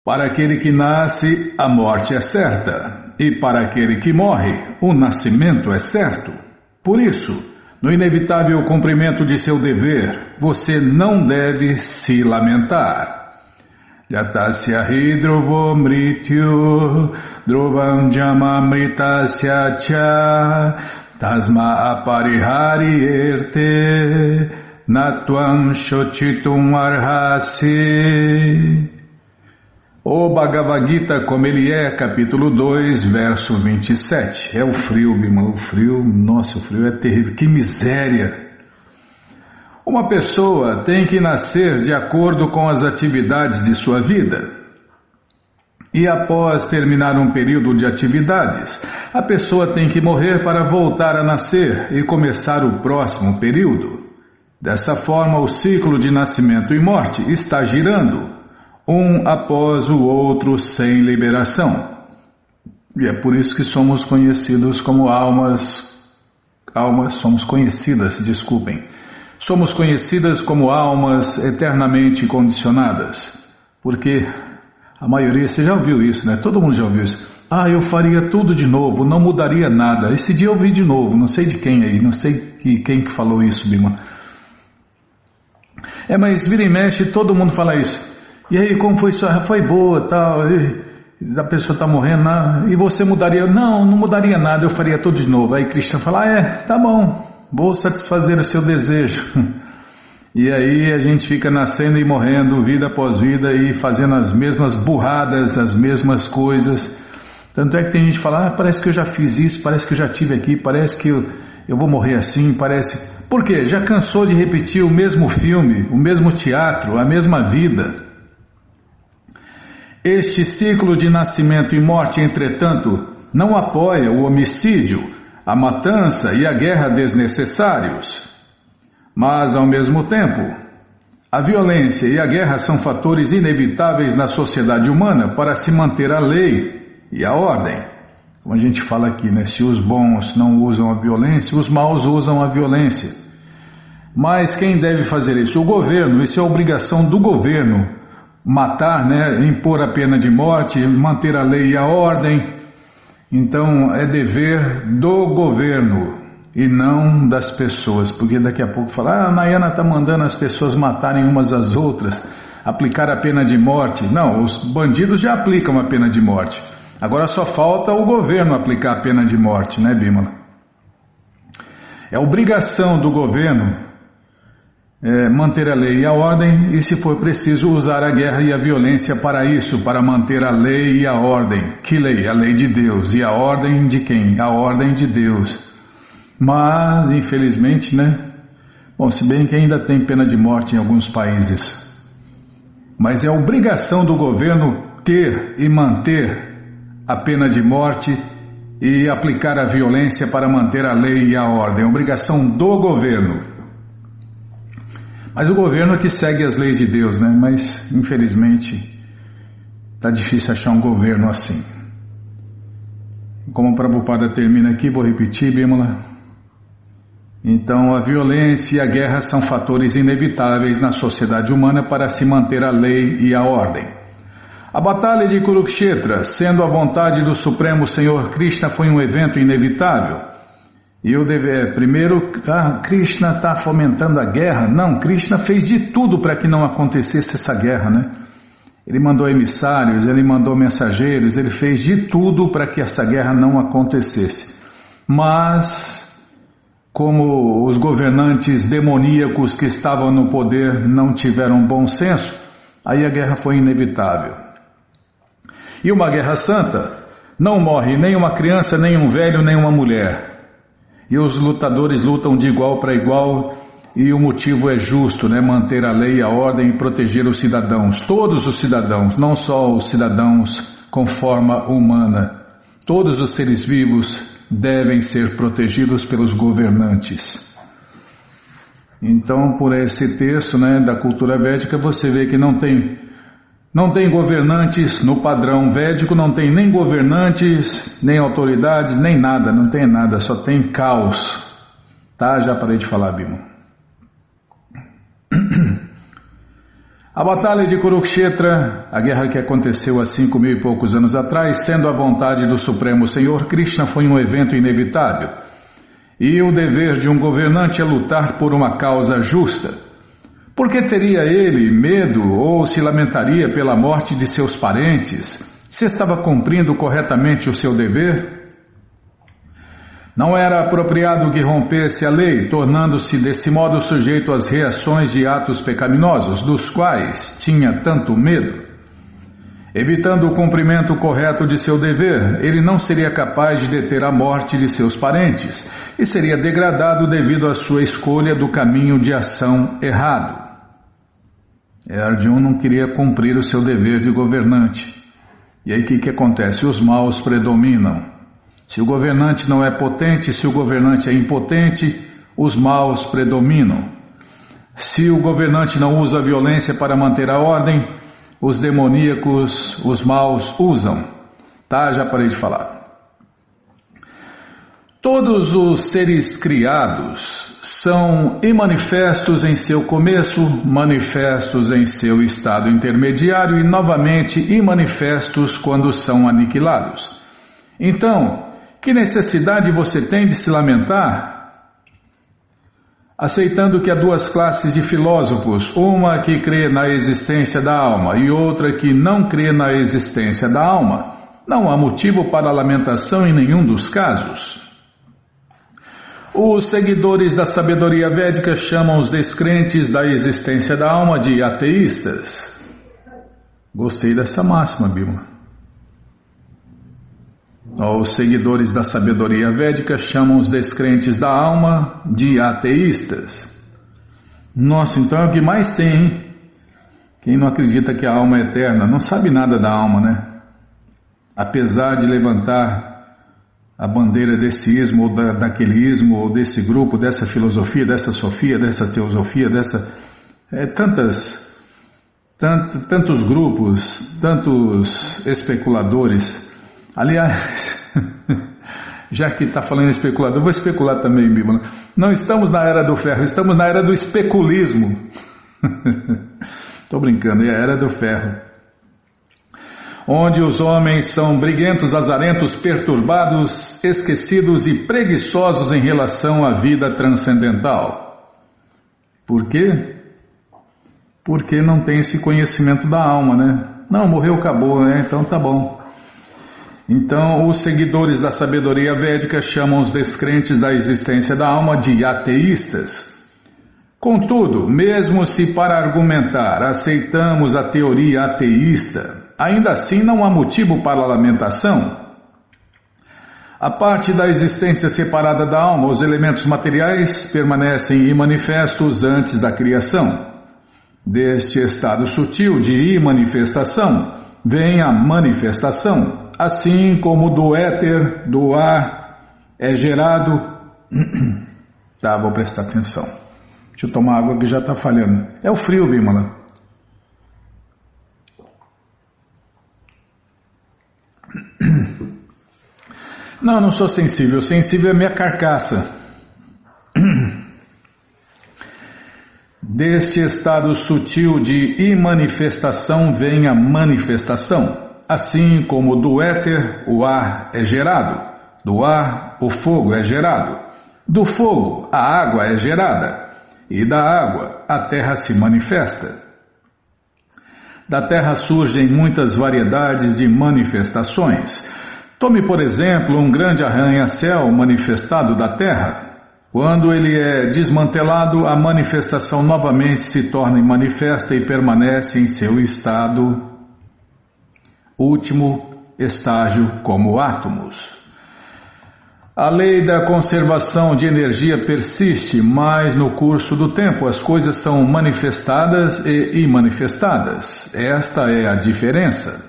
Para aquele que nasce, a morte é certa, e para aquele que morre, o nascimento é certo. Por isso, no inevitável cumprimento de seu dever, você não deve se lamentar. Yatasya hidrovo mrityu dhruvam jamamritasya cha tasma aparihari erte natvam shochitum arhasi. O Bhagavad Gita como ele é, capítulo 2, verso 27. É o frio, Bimala, o frio, nossa, o frio é terrível, que miséria. Uma pessoa tem que nascer de acordo com as atividades de sua vida. E após terminar um período de atividades, a pessoa tem que morrer para voltar a nascer e começar o próximo período. Dessa forma, o ciclo de nascimento e morte está girando, um após o outro sem liberação. E é por isso que somos conhecidos como somos conhecidas como almas eternamente condicionadas. Porque a maioria, você já ouviu isso, né? Todo mundo já ouviu isso. Eu faria tudo de novo, não mudaria nada. Esse dia eu ouvi de novo, não sei de quem aí, não sei quem que falou isso, Bima. Mas vira e mexe, todo mundo fala isso. E aí, como foi isso? Foi boa, tal, e a pessoa está morrendo, e você mudaria? Não mudaria nada, eu faria tudo de novo. Aí Krishna fala, tá bom, vou satisfazer o seu desejo. E aí a gente fica nascendo e morrendo, vida após vida, e fazendo as mesmas burradas, as mesmas coisas. Tanto é que tem gente que fala, parece que eu já fiz isso, parece que eu já tive aqui, parece que eu vou morrer assim, parece... Por quê? Já cansou de repetir o mesmo filme, o mesmo teatro, a mesma vida. Este ciclo de nascimento e morte, entretanto, não apoia o homicídio, a matança e a guerra desnecessários. Mas, ao mesmo tempo, a violência e a guerra são fatores inevitáveis na sociedade humana para se manter a lei e a ordem. Como a gente fala aqui, né? Se os bons não usam a violência, os maus usam a violência. Mas quem deve fazer isso? O governo. Isso é obrigação do governo. Matar, né, impor a pena de morte, manter a lei e a ordem. Então é dever do governo e não das pessoas, porque daqui a pouco fala, a Nayana está mandando as pessoas matarem umas às outras, aplicar a pena de morte. Não, os bandidos já aplicam a pena de morte, agora só falta o governo aplicar a pena de morte, né, Bimala? É obrigação do governo manter a lei e a ordem, e se for preciso usar a guerra e a violência para isso, para manter a lei e a ordem. Que lei? A lei de Deus. E a ordem de quem? A ordem de Deus. Mas, infelizmente, né? Bom, se bem que ainda tem pena de morte em alguns países. Mas é obrigação do governo ter e manter a pena de morte e aplicar a violência para manter a lei e a ordem. É obrigação do governo. Mas o governo é que segue as leis de Deus, né? Mas, infelizmente, está difícil achar um governo assim. Como o Prabhupada termina aqui, vou repetir, Bimala. Então, a violência e a guerra são fatores inevitáveis na sociedade humana para se manter a lei e a ordem. A batalha de Kurukshetra, sendo a vontade do Supremo Senhor Krishna, foi um evento inevitável. E primeiro, Krishna está fomentando a guerra. Não, Krishna fez de tudo para que não acontecesse essa guerra, né? Ele mandou emissários, ele mandou mensageiros, ele fez de tudo para que essa guerra não acontecesse. Mas, como os governantes demoníacos que estavam no poder não tiveram bom senso, aí a guerra foi inevitável. E uma guerra santa, não morre nem uma criança, nem um velho, nem uma mulher. E os lutadores lutam de igual para igual, e o motivo é justo, né? Manter a lei, a ordem e proteger os cidadãos, todos os cidadãos, não só os cidadãos com forma humana. Todos os seres vivos devem ser protegidos pelos governantes. Então, por esse texto, né, da cultura védica, você vê que não tem governantes no padrão védico, não tem nem governantes, nem autoridades, nem nada, não tem nada, só tem caos. Tá? Já parei de falar, Bima. A batalha de Kurukshetra, a guerra que aconteceu há 5.000 e poucos anos atrás, sendo a vontade do Supremo Senhor Krishna, foi um evento inevitável. E o dever de um governante é lutar por uma causa justa. Por que teria ele medo ou se lamentaria pela morte de seus parentes, se estava cumprindo corretamente o seu dever? Não era apropriado que rompesse a lei, tornando-se desse modo sujeito às reações de atos pecaminosos, dos quais tinha tanto medo. Evitando o cumprimento correto de seu dever, ele não seria capaz de deter a morte de seus parentes e seria degradado devido à sua escolha do caminho de ação errado. Arjuna não queria cumprir o seu dever de governante. E aí o que acontece? Os maus predominam. Se o governante não é potente, se o governante é impotente, os maus predominam. Se o governante não usa a violência para manter a ordem, os demoníacos, os maus usam. Tá, já parei de falar. Todos os seres criados são imanifestos em seu começo, manifestos em seu estado intermediário e novamente imanifestos quando são aniquilados. Então, que necessidade você tem de se lamentar? Aceitando que há duas classes de filósofos, uma que crê na existência da alma e outra que não crê na existência da alma, não há motivo para lamentação em nenhum dos casos. Os seguidores da sabedoria védica chamam os descrentes da existência da alma de ateístas. Gostei dessa máxima, Bima. Os seguidores da sabedoria védica chamam os descrentes da alma de ateístas. Nossa, então é o que mais tem, hein? Quem não acredita que a alma é eterna não sabe nada da alma, né? Apesar de levantar a bandeira desse ismo ou daquele ismo, ou desse grupo, dessa filosofia, dessa sofia, dessa teosofia, tantos grupos, tantos especuladores. Aliás, já que está falando em especulador, vou especular também, Bíblia. Não estamos na era do ferro, estamos na era do especulismo. Estou brincando, é a era do ferro. Onde os homens são briguentos, azarentos, perturbados, esquecidos e preguiçosos em relação à vida transcendental. Por quê? Porque não tem esse conhecimento da alma, né? Não, morreu, acabou, né? Então tá bom. Então, os seguidores da sabedoria védica chamam os descrentes da existência da alma de ateístas. Contudo, mesmo se para argumentar aceitamos a teoria ateísta, ainda assim não há motivo para a lamentação. A parte da existência separada da alma, os elementos materiais permanecem imanifestos antes da criação. Deste estado sutil de imanifestação vem a manifestação, assim como do éter, do ar, é gerado... Tá, vou prestar atenção. Deixa eu tomar água que já está falhando. É o frio, Bimala. Não, não sou sensível. Sensível é minha carcaça. Deste estado sutil de imanifestação vem a manifestação. Assim como do éter o ar é gerado, do ar o fogo é gerado, do fogo a água é gerada, e da água a terra se manifesta. Da terra surgem muitas variedades de manifestações. Tome, por exemplo, um grande arranha-céu manifestado da terra. Quando ele é desmantelado, a manifestação novamente se torna manifesta e permanece em seu estado último estágio como átomos. A lei da conservação de energia persiste, mas no curso do tempo as coisas são manifestadas e imanifestadas. Esta é a diferença.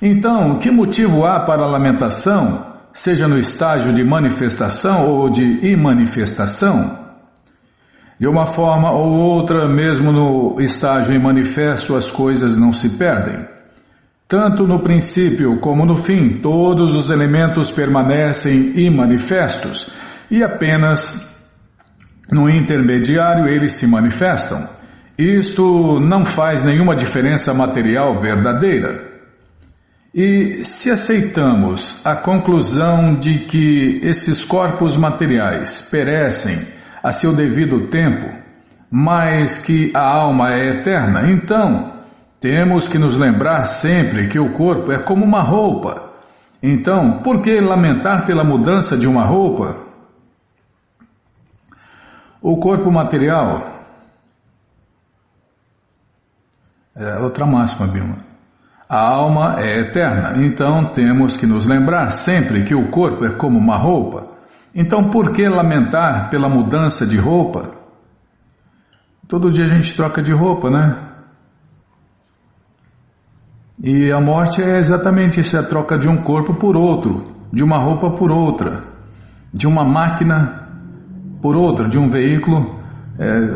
Então, que motivo há para a lamentação, seja no estágio de manifestação ou de imanifestação? De uma forma ou outra, mesmo no estágio imanifesto, as coisas não se perdem. Tanto no princípio como no fim, todos os elementos permanecem imanifestos e apenas no intermediário eles se manifestam. Isto não faz nenhuma diferença material verdadeira. E se aceitamos a conclusão de que esses corpos materiais perecem a seu devido tempo, mas que a alma é eterna, então temos que nos lembrar sempre que o corpo é como uma roupa. Então, por que lamentar pela mudança de uma roupa? O corpo material... É outra máxima, Bilma. A alma é eterna, então temos que nos lembrar sempre que o corpo é como uma roupa. Então por que lamentar pela mudança de roupa? Todo dia a gente troca de roupa, né? E a morte é exatamente isso, é a troca de um corpo por outro, de uma roupa por outra, de uma máquina por outra, de um veículo.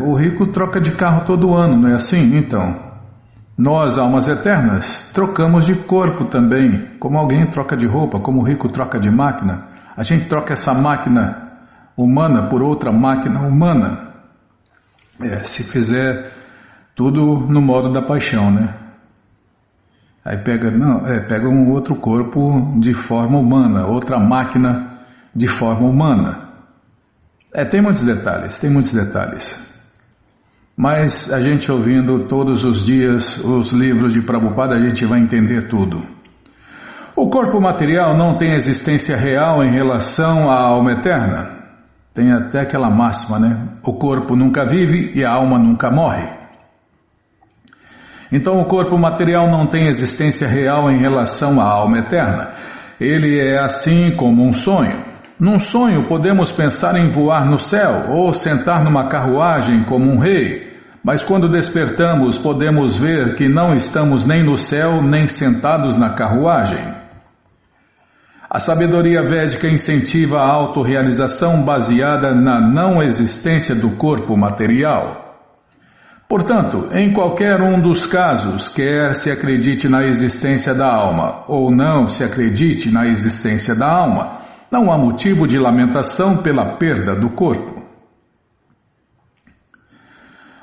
O rico troca de carro todo ano, não é assim? Então... Nós, almas eternas, trocamos de corpo também, como alguém troca de roupa, como o rico troca de máquina. A gente troca essa máquina humana por outra máquina humana. Se fizer tudo no modo da paixão, né? Aí pega um outro corpo de forma humana, outra máquina de forma humana. Tem muitos detalhes. Mas a gente ouvindo todos os dias os livros de Prabhupada, a gente vai entender tudo. O corpo material não tem existência real em relação à alma eterna. Tem até aquela máxima, né? O corpo nunca vive e a alma nunca morre. Então o corpo material não tem existência real em relação à alma eterna. Ele é assim como um sonho. Num sonho podemos pensar em voar no céu ou sentar numa carruagem como um rei, mas quando despertamos podemos ver que não estamos nem no céu nem sentados na carruagem. A sabedoria védica incentiva a autorrealização baseada na não existência do corpo material. Portanto, em qualquer um dos casos, quer se acredite na existência da alma ou não se acredite na existência da alma, não há motivo de lamentação pela perda do corpo.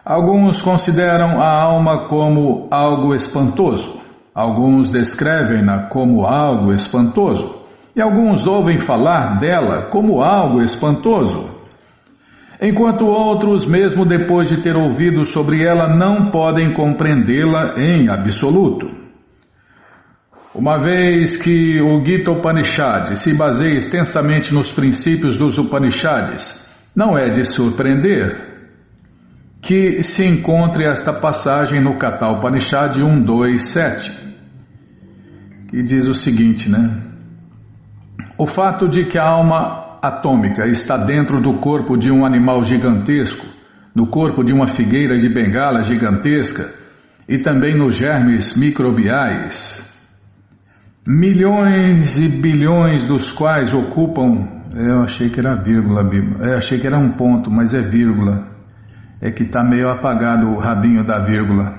Alguns consideram a alma como algo espantoso. Alguns descrevem-na como algo espantoso. E alguns ouvem falar dela como algo espantoso. Enquanto outros, mesmo depois de ter ouvido sobre ela, não podem compreendê-la em absoluto. Uma vez que o Gita Upanishad se baseia extensamente nos princípios dos Upanishads, não é de surpreender que se encontre esta passagem no Katha Upanishad 1.2.7, que diz o seguinte, né? O fato de que a alma atômica está dentro do corpo de um animal gigantesco, no corpo de uma figueira de bengala gigantesca e também nos germes microbiais, milhões e bilhões dos quais ocupam... Eu achei que era vírgula, achei que era um ponto, mas é vírgula. É que está meio apagado o rabinho da vírgula.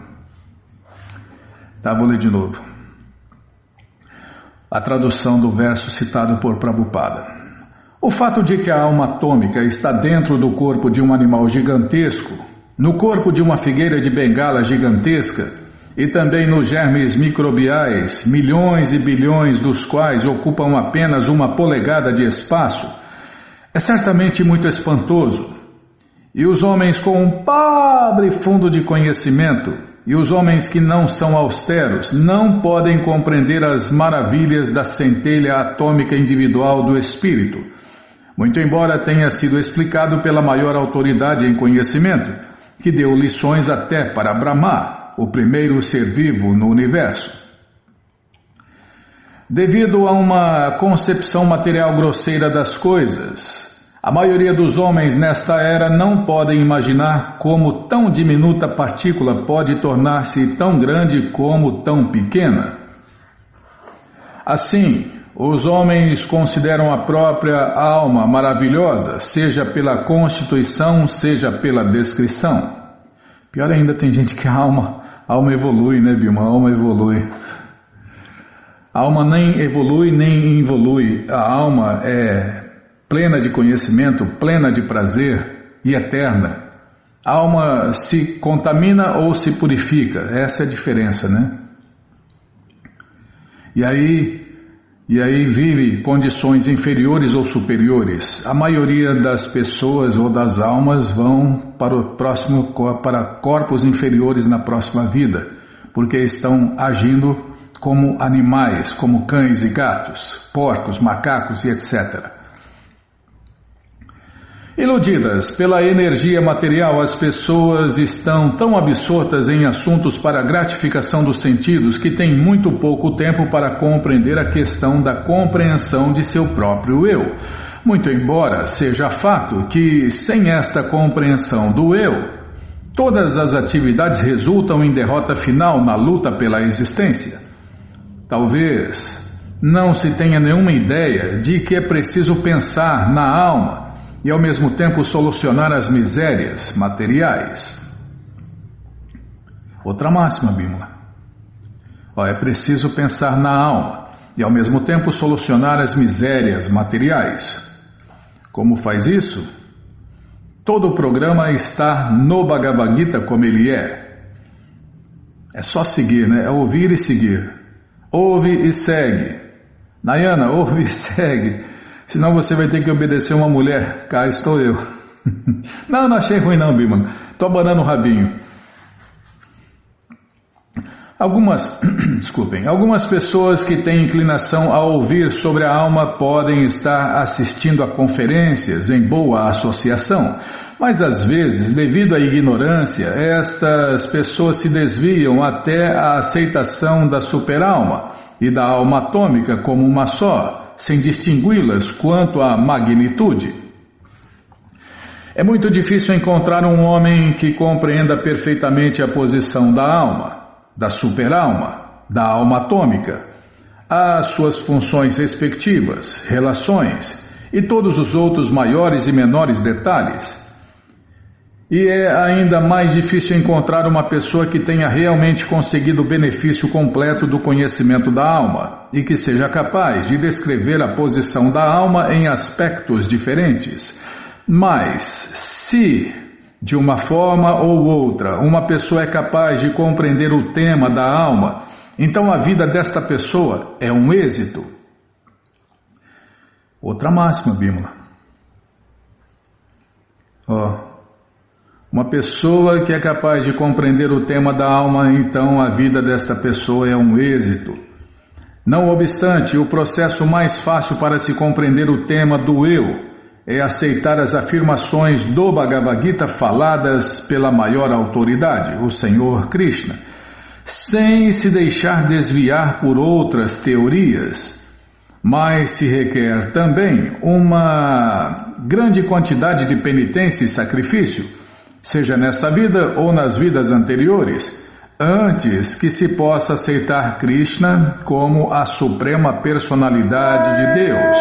Tá, vou ler de novo. A tradução do verso citado por Prabhupada. O fato de que a alma atômica está dentro do corpo de um animal gigantesco, no corpo de uma figueira de bengala gigantesca e também nos germes microbiais, milhões e bilhões dos quais ocupam apenas uma polegada de espaço, é certamente muito espantoso. E os homens com um pobre fundo de conhecimento, e os homens que não são austeros, não podem compreender as maravilhas da centelha atômica individual do espírito, muito embora tenha sido explicado pela maior autoridade em conhecimento, que deu lições até para Brahma, o primeiro ser vivo no universo. Devido a uma concepção material grosseira das coisas, a maioria dos homens nesta era não podem imaginar como tão diminuta partícula pode tornar-se tão grande como tão pequena. Assim, os homens consideram a própria alma maravilhosa, seja pela constituição, seja pela descrição. Pior ainda, tem gente que a alma evolui, né, Bilma? A alma evolui. A alma nem evolui, nem involui. A alma é plena de conhecimento, plena de prazer e eterna. A alma se contamina ou se purifica, essa é a diferença, né? E aí vive condições inferiores ou superiores. A maioria das pessoas ou das almas vão para corpos inferiores na próxima vida, porque estão agindo como animais, como cães e gatos, porcos, macacos e etc. Iludidas pela energia material, as pessoas estão tão absortas em assuntos para a gratificação dos sentidos que têm muito pouco tempo para compreender a questão da compreensão de seu próprio eu. Muito embora seja fato que, sem esta compreensão do eu, todas as atividades resultam em derrota final na luta pela existência. Talvez não se tenha nenhuma ideia de que é preciso pensar na alma e ao mesmo tempo solucionar as misérias materiais. Outra máxima, Bímola. É preciso pensar na alma e ao mesmo tempo solucionar as misérias materiais. Como faz isso? Todo o programa está no Bhagavad Gita como ele é. É só seguir, né? É ouvir e seguir. Ouve e segue. Nayana, ouve e segue. Senão você vai ter que obedecer uma mulher. Cá estou eu. Não achei ruim não, Bímola. Estou abanando o rabinho. Algumas pessoas que têm inclinação a ouvir sobre a alma podem estar assistindo a conferências em boa associação, mas às vezes, devido à ignorância, estas pessoas se desviam até a aceitação da superalma e da alma atômica como uma só, sem distingui-las quanto à magnitude. É muito difícil encontrar um homem que compreenda perfeitamente a posição da alma, da superalma, da alma atômica, as suas funções respectivas, relações e todos os outros maiores e menores detalhes. E é ainda mais difícil encontrar uma pessoa que tenha realmente conseguido o benefício completo do conhecimento da alma e que seja capaz de descrever a posição da alma em aspectos diferentes. Mas, se, de uma forma ou outra, uma pessoa é capaz de compreender o tema da alma, então a vida desta pessoa é um êxito. Outra máxima, Bímola. Uma pessoa que é capaz de compreender o tema da alma, então a vida desta pessoa é um êxito. Não obstante, o processo mais fácil para se compreender o tema do eu é aceitar as afirmações do Bhagavad Gita faladas pela maior autoridade, o Senhor Krishna, sem se deixar desviar por outras teorias. Mas se requer também uma grande quantidade de penitência e sacrifício, seja nessa vida ou nas vidas anteriores, antes que se possa aceitar Krishna como a suprema personalidade de Deus.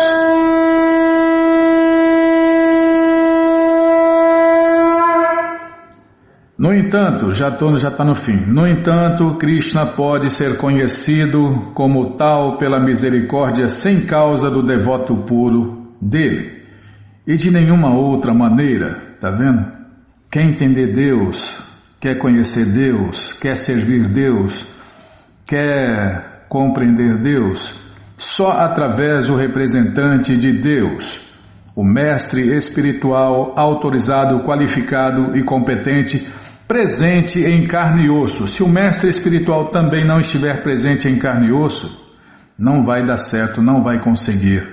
No entanto, já está no fim. No entanto, Krishna pode ser conhecido como tal pela misericórdia sem causa do devoto puro dele. E de nenhuma outra maneira, tá vendo? Quer entender Deus, quer conhecer Deus, quer servir Deus, quer compreender Deus, só através do representante de Deus, o mestre espiritual autorizado, qualificado e competente, presente em carne e osso. Se o mestre espiritual também não estiver presente em carne e osso, não vai dar certo, não vai conseguir.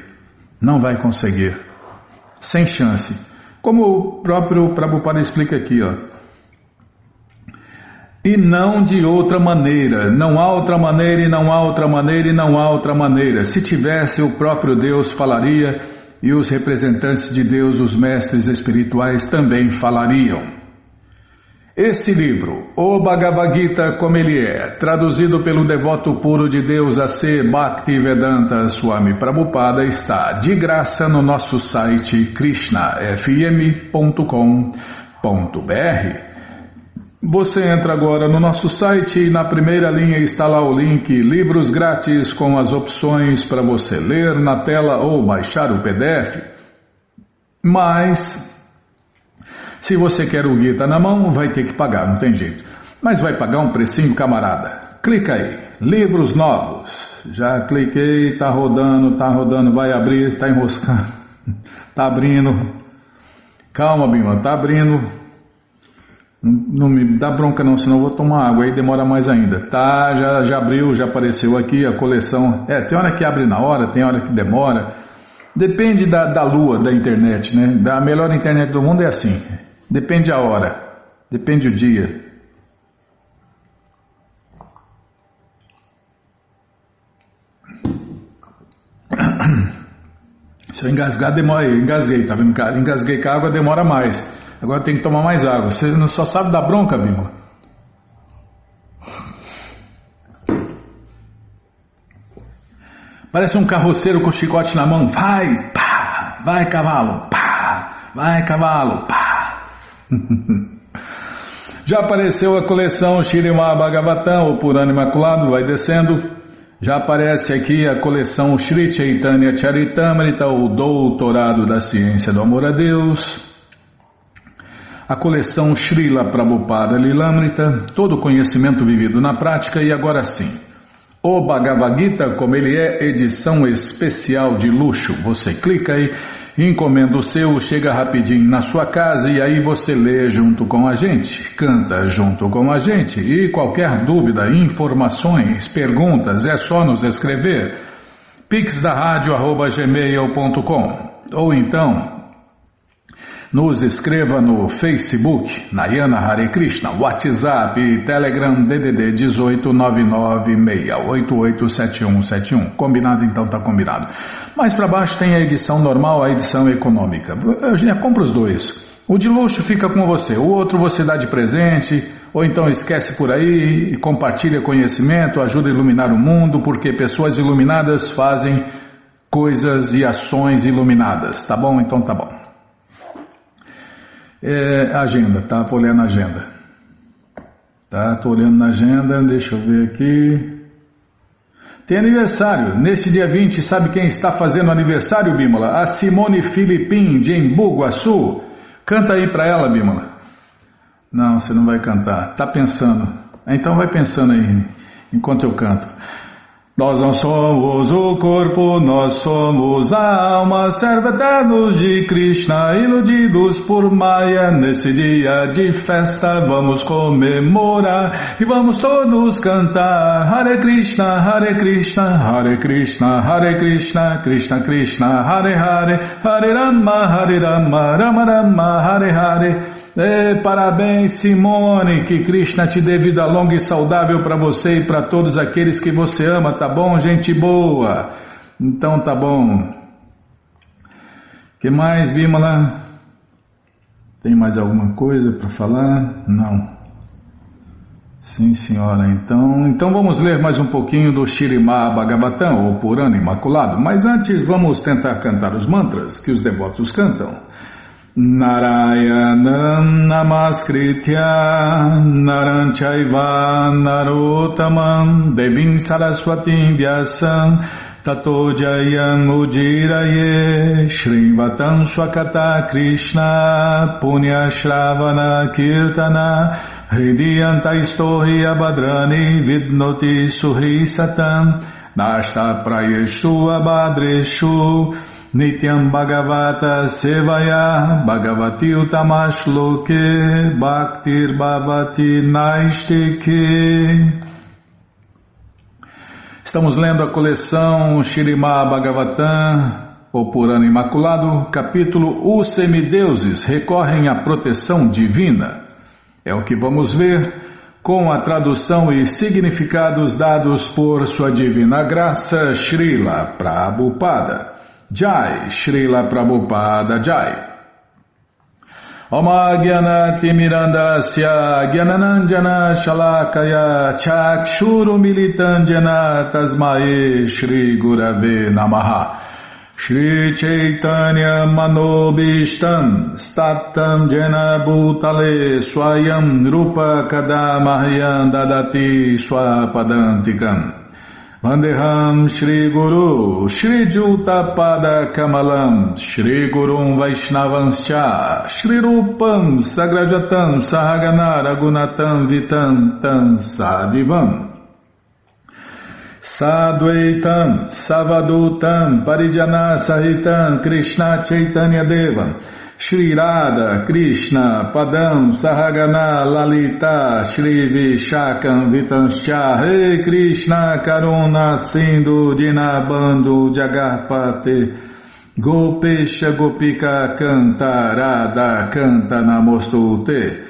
Sem chance. Como o próprio Prabhupada explica aqui, E não de outra maneira, não há outra maneira e não há outra maneira e não há outra maneira. Se tivesse, o próprio Deus falaria e os representantes de Deus, os mestres espirituais, também falariam. Esse livro, o Bhagavad Gita como ele é, traduzido pelo devoto puro de Deus A.C. Bhaktivedanta Swami Prabhupada, está de graça no nosso site krishnafm.com.br. Você entra agora no nosso site e na primeira linha está lá o link Livros Grátis com as opções para você ler na tela ou baixar o PDF. Mas Se você quer o Gita na mão, vai ter que pagar, não tem jeito. Mas vai pagar um precinho, camarada. Clica aí, livros novos. Já cliquei, tá rodando, vai abrir, tá enroscando. Tá abrindo. Calma, Bima, tá abrindo. Não me dá bronca não, senão eu vou tomar água, aí demora mais ainda. Tá, já abriu, já apareceu aqui a coleção. Tem hora que abre na hora, tem hora que demora. Depende da lua da internet, né? A melhor internet do mundo é assim. Depende a hora, depende o dia. Se eu engasgar, demora. Engasguei, tá vendo? Engasguei com a água, demora mais. Agora tem que tomar mais água. Você não só sabe dar bronca, Bima. Parece um carroceiro com chicote na mão. Vai, pá! Vai, cavalo, pá! Vai, cavalo, pá! Já apareceu a coleção Śrīmad Bhagavatam, o Purana Imaculado, vai descendo. Já aparece aqui a coleção Shri Chaitanya Charitamrita, o Doutorado da Ciência do Amor a Deus. A coleção Srila Prabhupada Lilamrita, todo o conhecimento vivido na prática. E agora sim, o Bhagavad Gita, como ele é, edição especial de luxo. Você clica aí, encomenda o seu, chega rapidinho na sua casa e aí você lê junto com a gente, canta junto com a gente. E qualquer dúvida, informações, perguntas, é só nos escrever pixdaradio@gmail.com ou então nos escreva no Facebook, Nayana Hare Krishna, WhatsApp e Telegram DDD 18996887171. Combinado? Então tá combinado. Mais para baixo tem a edição normal, a edição econômica. Eu já compro os dois. O de luxo fica com você, o outro você dá de presente, ou então esquece por aí e compartilha conhecimento, ajuda a iluminar o mundo, porque pessoas iluminadas fazem coisas e ações iluminadas. Tá bom? Então tá bom. Agenda, tá? Tô olhando a agenda. Tá, tô olhando na agenda, deixa eu ver aqui. Tem aniversário, neste dia 20, sabe quem está fazendo aniversário, Bímola? A Simone Filipim, de Embu Guaçu. Canta aí pra ela, Bímola. Não, você não vai cantar, tá pensando. Então vai pensando aí, enquanto eu canto. Nós não somos o corpo, nós somos a alma, servo eternos de Krishna, iludidos por Maya. Nesse dia de festa vamos comemorar e vamos todos cantar Hare Krishna, Hare Krishna, Hare Krishna, Hare Krishna, Krishna Krishna, Hare Hare, Hare Rama, Rama Rama, Hare Hare. Parabéns, Simone, que Krishna te dê vida longa e saudável para você e para todos aqueles que você ama, tá bom, gente boa? Então tá bom. Que mais, Bimala? Tem mais alguma coisa para falar? Não. Sim, senhora, então vamos ler mais um pouquinho do Śrīmad Bhagavatam, ou Purana Imaculado, mas antes vamos tentar cantar os mantras que os devotos cantam. Narayanam Namaskritya Naram Chaiva Narottamam Devim Saraswatim Vyasam Tato Jayam Ujiraye Shrivatam Swakata Krishna Punya Shravana Kirtana Hridiyanta Istohi Abhadrani Vidnoti Suhi Satam Nashta Prayeshu Abhadreshu Nityam Bhagavata Sevaya Bhagavati Utamashloke Bhaktir Bhavati Naistike. Estamos lendo a coleção Śrīmad Bhagavatam, o Purana Imaculado, capítulo Os Semideuses recorrem à proteção divina. É o que vamos ver com a tradução e significados dados por Sua Divina Graça Srila Prabhupada. Jai, Srila Prabhupada Jai. Oma Gyanati Mirandasya Gyananandjana Shalakaya Chakshuru Militandjana Tasmae Shri Gurave Namaha. Shri Chaitanya Manobishtam Statam Jena Bhutale Swayam Rupa Kadamahyam Dadati Swapadantikam Vandeham Shri Guru Shri Juta Pada Kamalam Shri Gurum Vaishnavanscha Shri Rupam Sagrajatam Sahagana Ragunatam Vitam Tam Sadivam Sadvaitam Savadutam Parijana Sahitam Krishna Chaitanya Devam Shri Radha Krishna Padam Sahagana Lalita Shri Vishakam Vitanscha Rei Krishna Karuna Sindhu Dinabandhu Jagarpate Gopesha Gopika Canta Radha Canta Namostute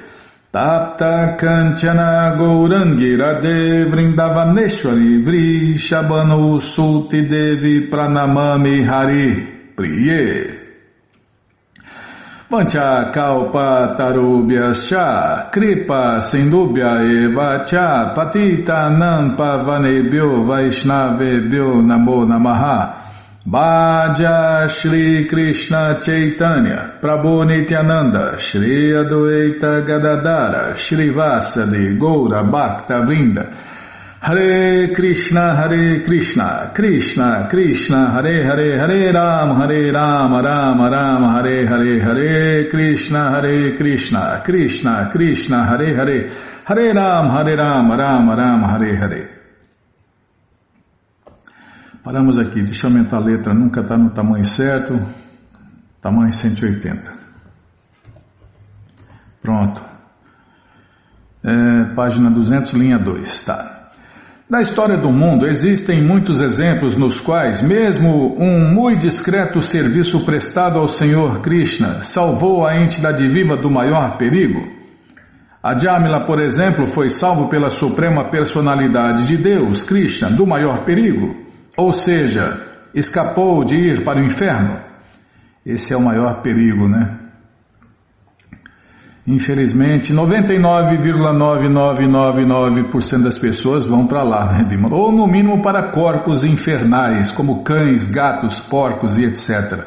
Tapta Kanchana Gourangi Radhe Vrindavaneshwari Vri Shabanu Sulti Devi Pranamami Hari Priye Vancha Kalpa Tarubhyascha Kripa Sindubhya Eva Cha Patita Nampa Vanebhyo Vaishnavebhyo Namo Namaha Bhaja Shri Krishna Chaitanya Prabhu Nityananda Shri Adwaita Gadadara Shri Vasadi Goura Bhakta Vrinda Hare Krishna Krishna Krishna Hare Hare Hare Rama Rama Rama Hare Hare Hare Krishna Krishna Krishna Hare Hare Hare Rama Rama Rama Hare Hare. Paramos aqui, deixa eu aumentar a letra, nunca está no tamanho certo, tamanho 180. Pronto. Página 200, linha 2, tá. Na história do mundo existem muitos exemplos nos quais mesmo um muito discreto serviço prestado ao Senhor Krishna salvou a entidade viva do maior perigo. Ajamila, por exemplo, foi salvo pela suprema personalidade de Deus, Krishna, do maior perigo, ou seja, escapou de ir para o inferno. Esse é o maior perigo, né? Infelizmente, 99,9999% das pessoas vão para lá, né, Bimala? Ou no mínimo para corpos infernais, como cães, gatos, porcos e etc.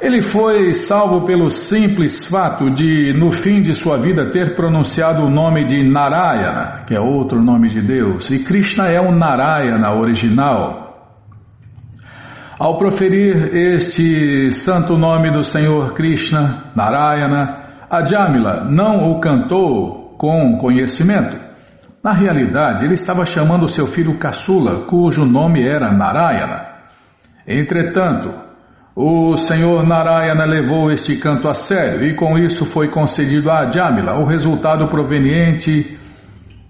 Ele foi salvo pelo simples fato de, no fim de sua vida, ter pronunciado o nome de Narayana, que é outro nome de Deus, e Krishna é o Narayana original. Ao proferir este santo nome do Senhor Krishna, Narayana, Ajamila não o cantou com conhecimento. Na realidade, ele estava chamando seu filho caçula, cujo nome era Narayana. Entretanto, o Senhor Narayana levou este canto a sério e com isso foi concedido a Ajamila o resultado proveniente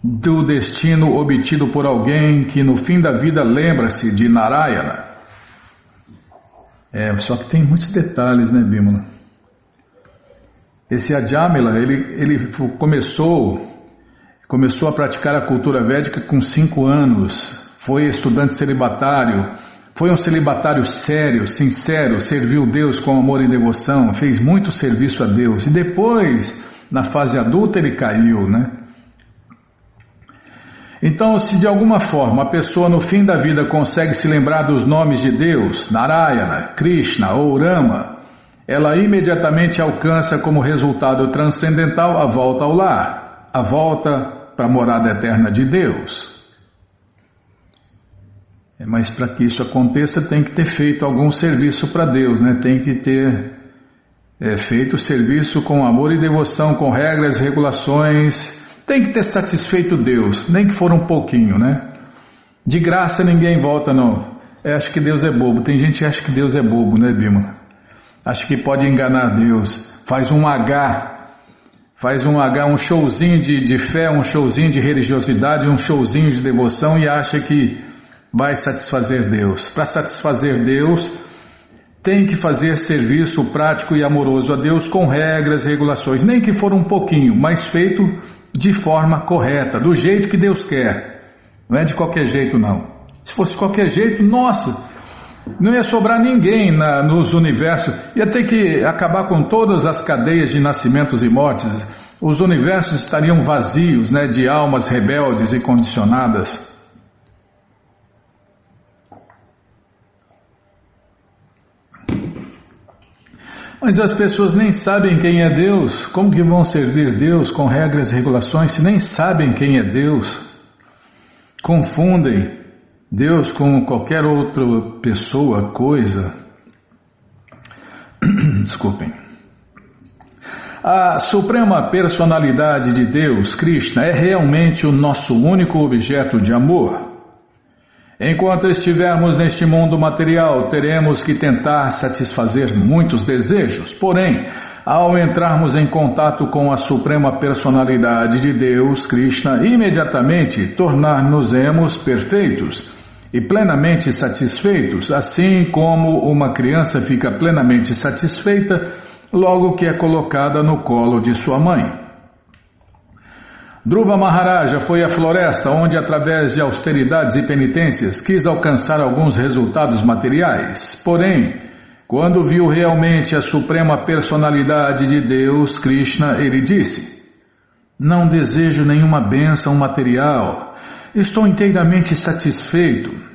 do destino obtido por alguém que no fim da vida lembra-se de Narayana. Só que tem muitos detalhes, né, Bimala? Esse Ajamila, ele começou a praticar a cultura védica com 5 anos, foi estudante celibatário, foi um celibatário sério, sincero, serviu Deus com amor e devoção, fez muito serviço a Deus, e depois, na fase adulta, ele caiu, né? Então, se de alguma forma a pessoa no fim da vida consegue se lembrar dos nomes de Deus, Narayana, Krishna ou Rama, ela imediatamente alcança como resultado transcendental a volta ao lar, a volta para a morada eterna de Deus. Mas para que isso aconteça tem que ter feito algum serviço para Deus, né? Tem que ter feito serviço com amor e devoção, com regras, regulações, tem que ter satisfeito Deus, nem que for um pouquinho, né? De graça ninguém volta, não. Acho que Deus é bobo, tem gente que acha que Deus é bobo, né, Bima? Acho que pode enganar Deus, faz um showzinho de fé, um showzinho de religiosidade, um showzinho de devoção e acha que vai satisfazer Deus. Para satisfazer Deus, tem que fazer serviço prático e amoroso a Deus com regras e regulações, nem que for um pouquinho, mas feito de forma correta, do jeito que Deus quer. Não é de qualquer jeito, não. Se fosse de qualquer jeito, nossa, não ia sobrar ninguém nos universos, ia ter que acabar com todas as cadeias de nascimentos e mortes, os universos estariam vazios, né, de almas rebeldes e condicionadas. Mas as pessoas nem sabem quem é Deus, como que vão servir Deus com regras e regulações se nem sabem quem é Deus? Confundem. Deus, como qualquer outra pessoa, coisa, desculpem, a Suprema Personalidade de Deus, Krishna, é realmente o nosso único objeto de amor. Enquanto estivermos neste mundo material, teremos que tentar satisfazer muitos desejos, porém, ao entrarmos em contato com a Suprema Personalidade de Deus, Krishna, imediatamente tornar-nos-emos perfeitos e plenamente satisfeitos, assim como uma criança fica plenamente satisfeita logo que é colocada no colo de sua mãe. Dhruva Maharaja foi à floresta onde, através de austeridades e penitências, quis alcançar alguns resultados materiais. Porém, quando viu realmente a Suprema Personalidade de Deus, Krishna, ele disse: "Não desejo nenhuma bênção material. Estou inteiramente satisfeito.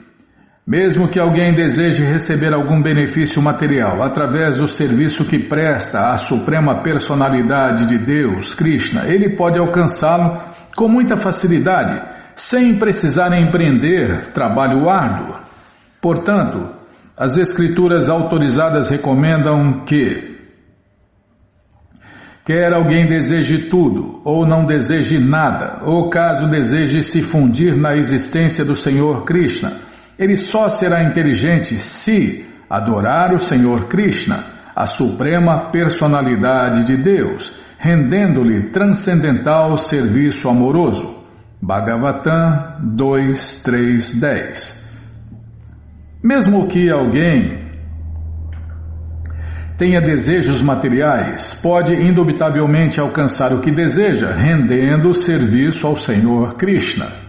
Mesmo que alguém deseje receber algum benefício material através do serviço que presta à Suprema Personalidade de Deus, Krishna, ele pode alcançá-lo com muita facilidade, sem precisar empreender trabalho árduo. Portanto, as escrituras autorizadas recomendam que, quer alguém deseje tudo, ou não deseje nada, ou caso deseje se fundir na existência do Senhor Krishna, ele só será inteligente se adorar o Senhor Krishna, a Suprema Personalidade de Deus, rendendo-lhe transcendental serviço amoroso." Bhagavatam 2.3.10. Mesmo que alguém tenha desejos materiais, pode indubitavelmente alcançar o que deseja, rendendo serviço ao Senhor Krishna.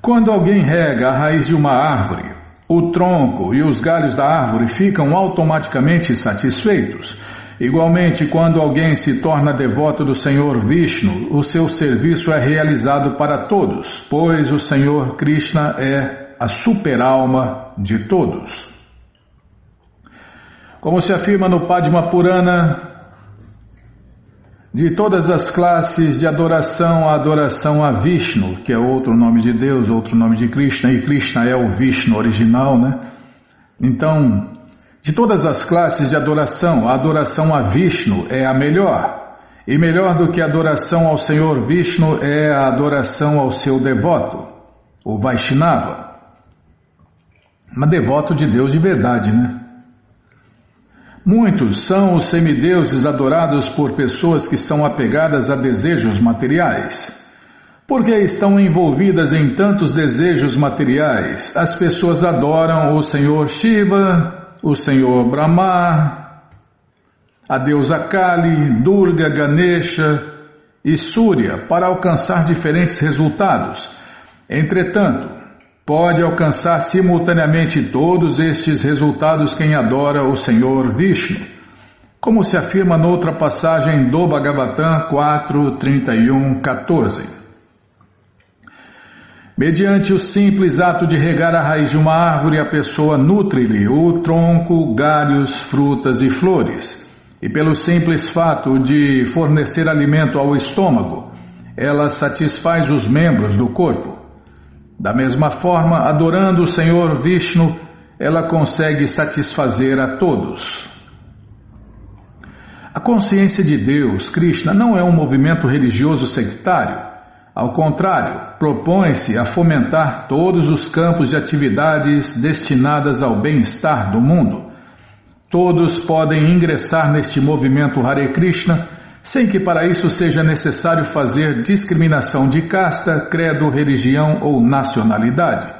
Quando alguém rega a raiz de uma árvore, o tronco e os galhos da árvore ficam automaticamente satisfeitos. Igualmente, quando alguém se torna devoto do Senhor Vishnu, o seu serviço é realizado para todos, pois o Senhor Krishna é a super-alma de todos. Como se afirma no Padma Purana, de todas as classes de adoração, a adoração a Vishnu, que é outro nome de Deus, outro nome de Krishna, e Krishna é o Vishnu original, né? Então, de todas as classes de adoração, a adoração a Vishnu é a melhor. E melhor do que a adoração ao Senhor Vishnu é a adoração ao seu devoto, o Vaishnava. Mas devoto de Deus de verdade, né? Muitos são os semideuses adorados por pessoas que são apegadas a desejos materiais. Porque estão envolvidas em tantos desejos materiais, as pessoas adoram o Senhor Shiva, o Senhor Brahma, a deusa Kali, Durga, Ganesha e Surya para alcançar diferentes resultados. Entretanto, pode alcançar simultaneamente todos estes resultados quem adora o Senhor Vishnu, como se afirma noutra passagem do Bhagavatam 4.31.14. Mediante o simples ato de regar a raiz de uma árvore, a pessoa nutre-lhe o tronco, galhos, frutas e flores. E pelo simples fato de fornecer alimento ao estômago, ela satisfaz os membros do corpo. Da mesma forma, adorando o Senhor Vishnu, ela consegue satisfazer a todos. A consciência de Deus, Krishna, não é um movimento religioso sectário. Ao contrário, propõe-se a fomentar todos os campos de atividades destinadas ao bem-estar do mundo. Todos podem ingressar neste movimento Hare Krishna, sem que para isso seja necessário fazer discriminação de casta, credo, religião ou nacionalidade.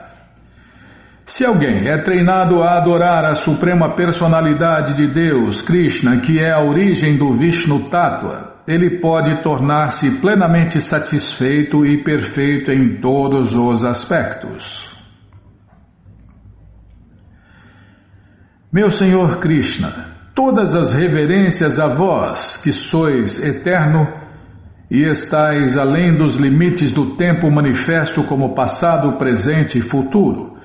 Se alguém é treinado a adorar a Suprema Personalidade de Deus, Krishna, que é a origem do Vishnu Tattva, ele pode tornar-se plenamente satisfeito e perfeito em todos os aspectos. Meu Senhor Krishna, todas as reverências a vós, que sois eterno e estais além dos limites do tempo manifesto como passado, presente e futuro.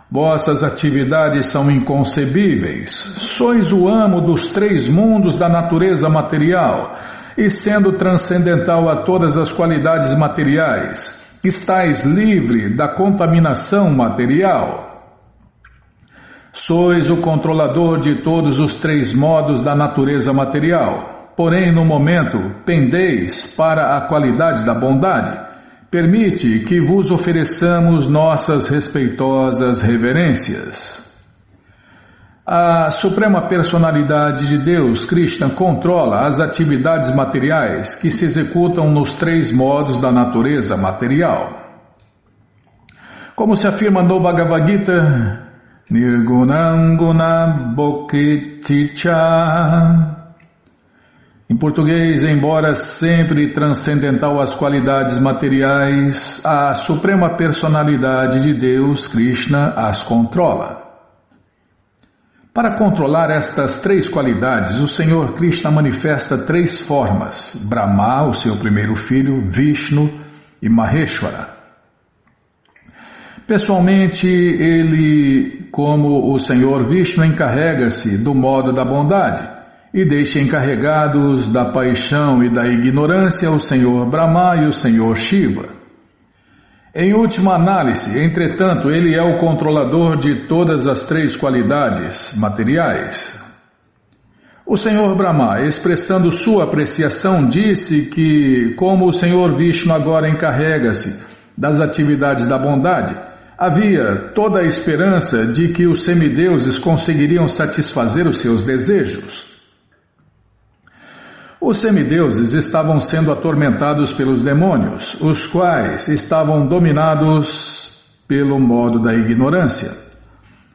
Vossas atividades são inconcebíveis. Sois o amo dos três mundos da natureza material e, sendo transcendental a todas as qualidades materiais, estais livre da contaminação material. Sois o controlador de todos os 3 modos da natureza material, porém no momento pendeis para a qualidade da bondade. Permite que vos ofereçamos nossas respeitosas reverências. A Suprema Personalidade de Deus, Krishna, controla as atividades materiais que se executam nos 3 modos da natureza material. Como se afirma no Bhagavad Gita, Nirgunam Guna Bhokticha. Em português, embora sempre transcendental às qualidades materiais, a Suprema Personalidade de Deus, Krishna, as controla. Para controlar estas 3 qualidades, o Senhor Krishna manifesta 3 formas: Brahma, o seu primeiro filho, Vishnu e Maheshwara. Pessoalmente, ele, como o Senhor Vishnu, encarrega-se do modo da bondade e deixa encarregados da paixão e da ignorância o Senhor Brahma e o Senhor Shiva. Em última análise, entretanto, ele é o controlador de todas as 3 qualidades materiais. O Senhor Brahma, expressando sua apreciação, disse que, como o Senhor Vishnu agora encarrega-se das atividades da bondade, havia toda a esperança de que os semideuses conseguiriam satisfazer os seus desejos. Os semideuses estavam sendo atormentados pelos demônios, os quais estavam dominados pelo modo da ignorância.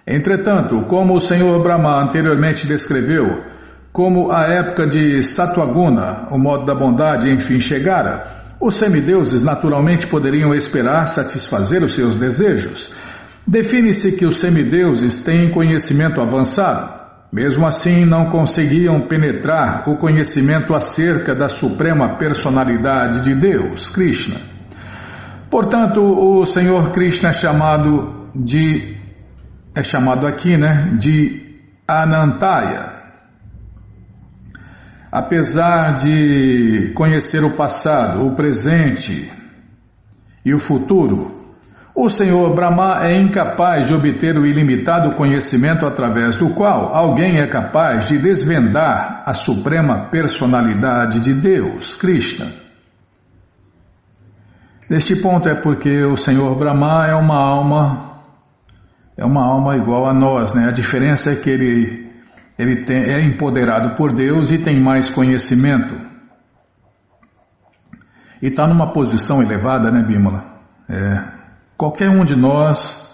Entretanto, como o Senhor Brahma anteriormente descreveu, como a época de Satvaguna, o modo da bondade, enfim chegara, os semideuses naturalmente poderiam esperar satisfazer os seus desejos. Define-se que os semideuses têm conhecimento avançado. Mesmo assim, não conseguiam penetrar o conhecimento acerca da Suprema Personalidade de Deus, Krishna. Portanto, o Senhor Krishna é chamado aqui, de Anantaya. Apesar de conhecer o passado, o presente e o futuro, o Senhor Brahma é incapaz de obter o ilimitado conhecimento através do qual alguém é capaz de desvendar a Suprema Personalidade de Deus, Krishna. Neste ponto é porque o Senhor Brahma é uma alma igual a nós, né? A diferença é que ele é empoderado por Deus e tem mais conhecimento. E está numa posição elevada, né, Bímola? Qualquer um de nós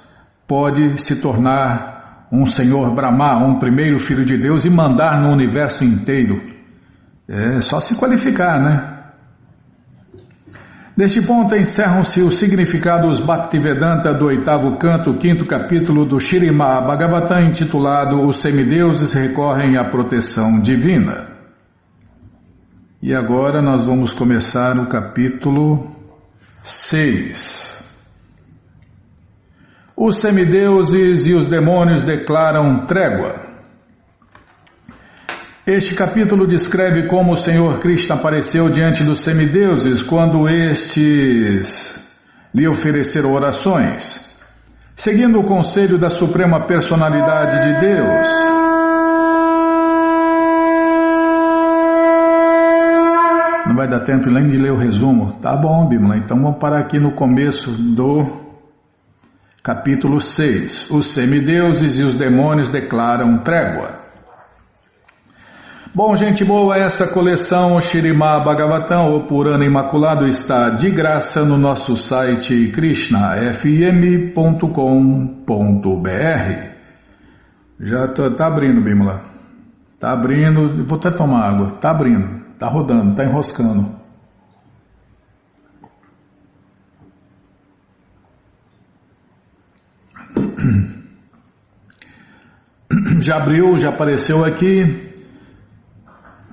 pode se tornar um Senhor Brahma, um primeiro filho de Deus e mandar no universo inteiro. É só se qualificar, né? Neste ponto encerram-se os significados Bhaktivedanta do 8º canto, 5º capítulo do Śrīmad Bhagavatam, intitulado Os Semideuses Recorrem à Proteção Divina. E agora nós vamos começar o capítulo 6. Os semideuses e os demônios declaram trégua. Este capítulo descreve como o Senhor Krishna apareceu diante dos semideuses quando estes lhe ofereceram orações. Seguindo o conselho da Suprema Personalidade de Deus, não vai dar tempo nem de ler o resumo. Tá bom, Bímola, então vamos parar aqui no começo do capítulo 6. Os semideuses e os demônios declaram trégua. Bom, gente boa, essa coleção Śrīmad Bhagavatam, o Purana Imaculado, está de graça no nosso site krishnafm.com.br. Já tá abrindo, Bímola. Tá abrindo, vou até tomar água. Tá abrindo, tá rodando, tá enroscando. Já abriu, já apareceu aqui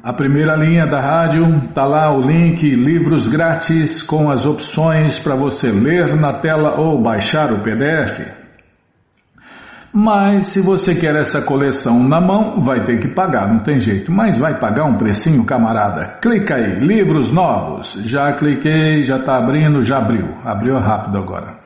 a primeira linha da rádio, está lá o link, livros grátis com as opções para você ler na tela ou baixar o PDF. Mas se você quer essa coleção na mão, vai ter que pagar, não tem jeito. Mas vai pagar um precinho, camarada. Clica aí, livros novos. Já cliquei, já está abrindo, já abriu. Abriu rápido agora.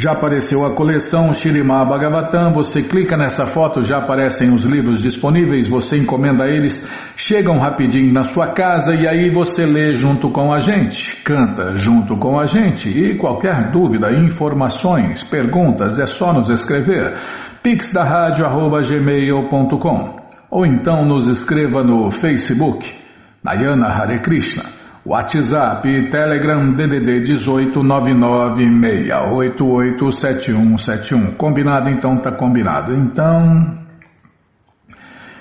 Já apareceu a coleção Śrīmad Bhagavatam, você clica nessa foto, já aparecem os livros disponíveis, você encomenda eles, chegam rapidinho na sua casa e aí você lê junto com a gente, canta junto com a gente e qualquer dúvida, informações, perguntas, é só nos escrever, pixdarradio@gmail.com ou então nos escreva no Facebook, Narayana Hare Krishna. WhatsApp e Telegram DDD 18996887171. Combinado? Então tá combinado.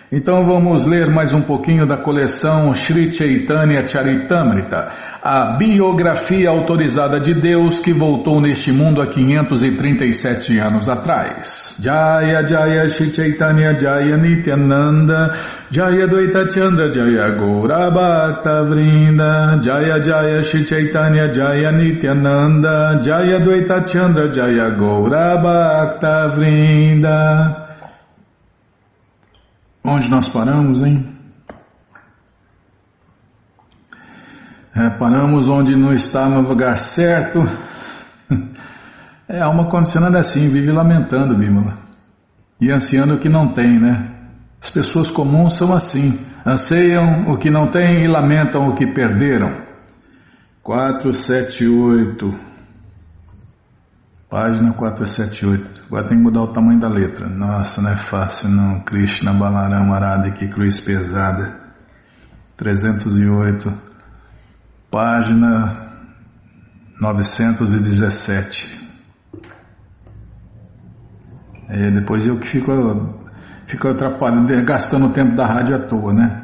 Então vamos ler mais um pouquinho da coleção Sri Chaitanya Charitamrita, a biografia autorizada de Deus que voltou neste mundo há 537 anos atrás. Jaya Jaya Sri Chaitanya Jaya Nityananda Jaya Dvaita Chandra Jaya Gaura Bhakta Vrinda Jaya Jaya Sri Chaitanya Jaya Nityananda Jaya Dvaita Chandra Jaya Gaura Bhakta Vrinda. Onde nós paramos, hein? Paramos onde não está no lugar certo. A alma condicionada é assim, vive lamentando, Bímola. E ansiando o que não tem, né? As pessoas comuns são assim, anseiam o que não têm e lamentam o que perderam. 478. Página 478. Agora tem que mudar o tamanho da letra. Nossa, não é fácil não. Krishna Balaram Arada, que cruz pesada. 308. Página 917. Depois eu que fico atrapalhando, gastando o tempo da rádio à toa, né?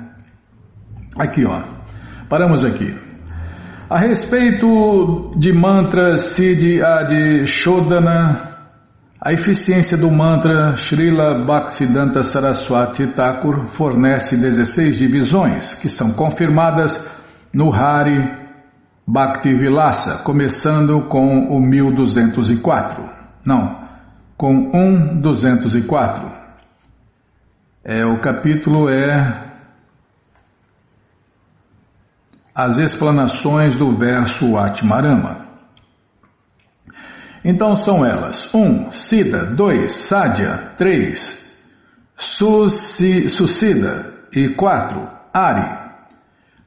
Aqui, ó. Paramos aqui. A respeito de mantra Siddhi Adi Shodhana, a eficiência do mantra Srila Bhaktisiddhanta Saraswati Thakur fornece 16 divisões, que são confirmadas no Hari Bhaktivilasa, começando com o 1204. Não, com 1204. O capítulo as explanações do verso Atmarama. Então são elas: 1. Siddha, 2. Sadhya, 3. Susida e 4. Ari.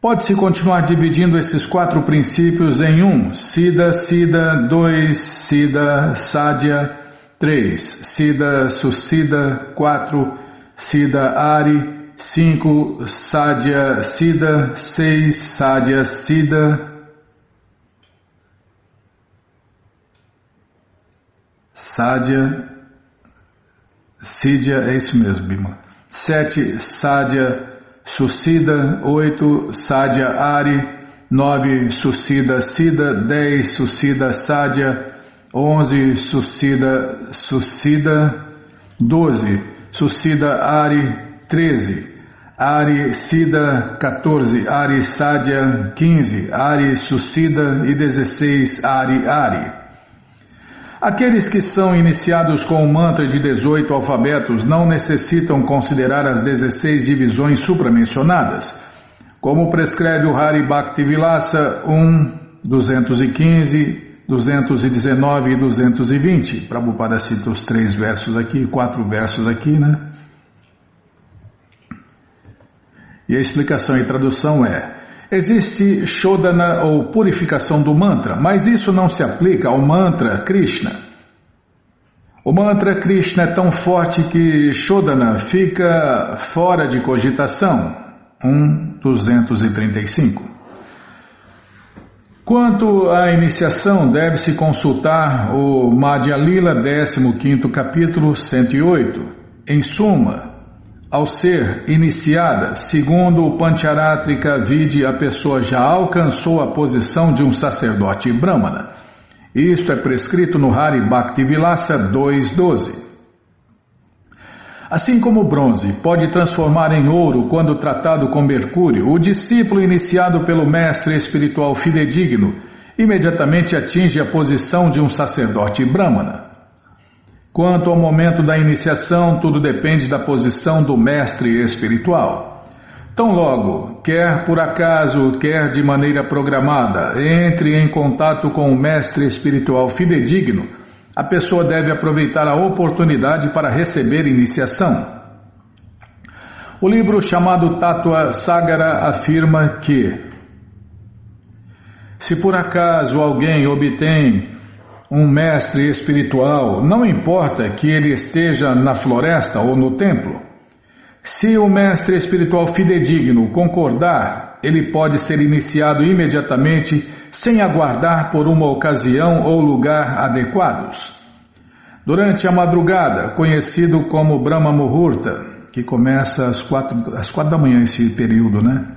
Pode-se continuar dividindo esses 4 princípios em 1. Siddha, Siddha, 2. Siddha, Sadhya, 3. Siddha, Susida, 4. Siddha, Ari, 5. Sadhya Siddha, 6. Sadhya Siddha, Sadhya Siddha, é isso mesmo, Bima. 7. Sadhya Susida, 8. Sadhya Ari, 9. Susida Siddha, 10. Susida Sadhya, 11. Susida, 12. Susida Ari, 13. Ari Siddha, 14. Ari Sadhya, 15. Ari Susida e 16. Ari. Aqueles que são iniciados com o mantra de 18 alfabetos não necessitam considerar as 16 divisões supramencionadas, como prescreve o Hari Bhaktivilasa 1, 215, 219 e 220. Prabhupada cita os 3 versos aqui, 4 versos aqui, né? E a explicação e tradução existe Shodhana ou purificação do mantra, mas isso não se aplica ao mantra Krishna. O mantra Krishna é tão forte que Shodhana fica fora de cogitação. 235. Quanto à iniciação, deve-se consultar o Madhya Lila, 15º capítulo, 108. Em suma, ao ser iniciada, segundo o Pancharatrika Vidi, a pessoa já alcançou a posição de um sacerdote brahmana. Isto é prescrito no Hari Bhaktivilasa 2.12. Assim como o bronze pode transformar em ouro quando tratado com mercúrio, o discípulo iniciado pelo mestre espiritual fidedigno imediatamente atinge a posição de um sacerdote brahmana. Quanto ao momento da iniciação, tudo depende da posição do mestre espiritual. Tão logo, quer por acaso, quer de maneira programada, entre em contato com o mestre espiritual fidedigno, a pessoa deve aproveitar a oportunidade para receber iniciação. O livro chamado Tattva Sagara afirma que, se por acaso alguém obtém um mestre espiritual, não importa que ele esteja na floresta ou no templo, se o mestre espiritual fidedigno concordar, ele pode ser iniciado imediatamente sem aguardar por uma ocasião ou lugar adequados. Durante a madrugada, conhecido como Brahma Muhurta, que começa às 4 da manhã esse período, né?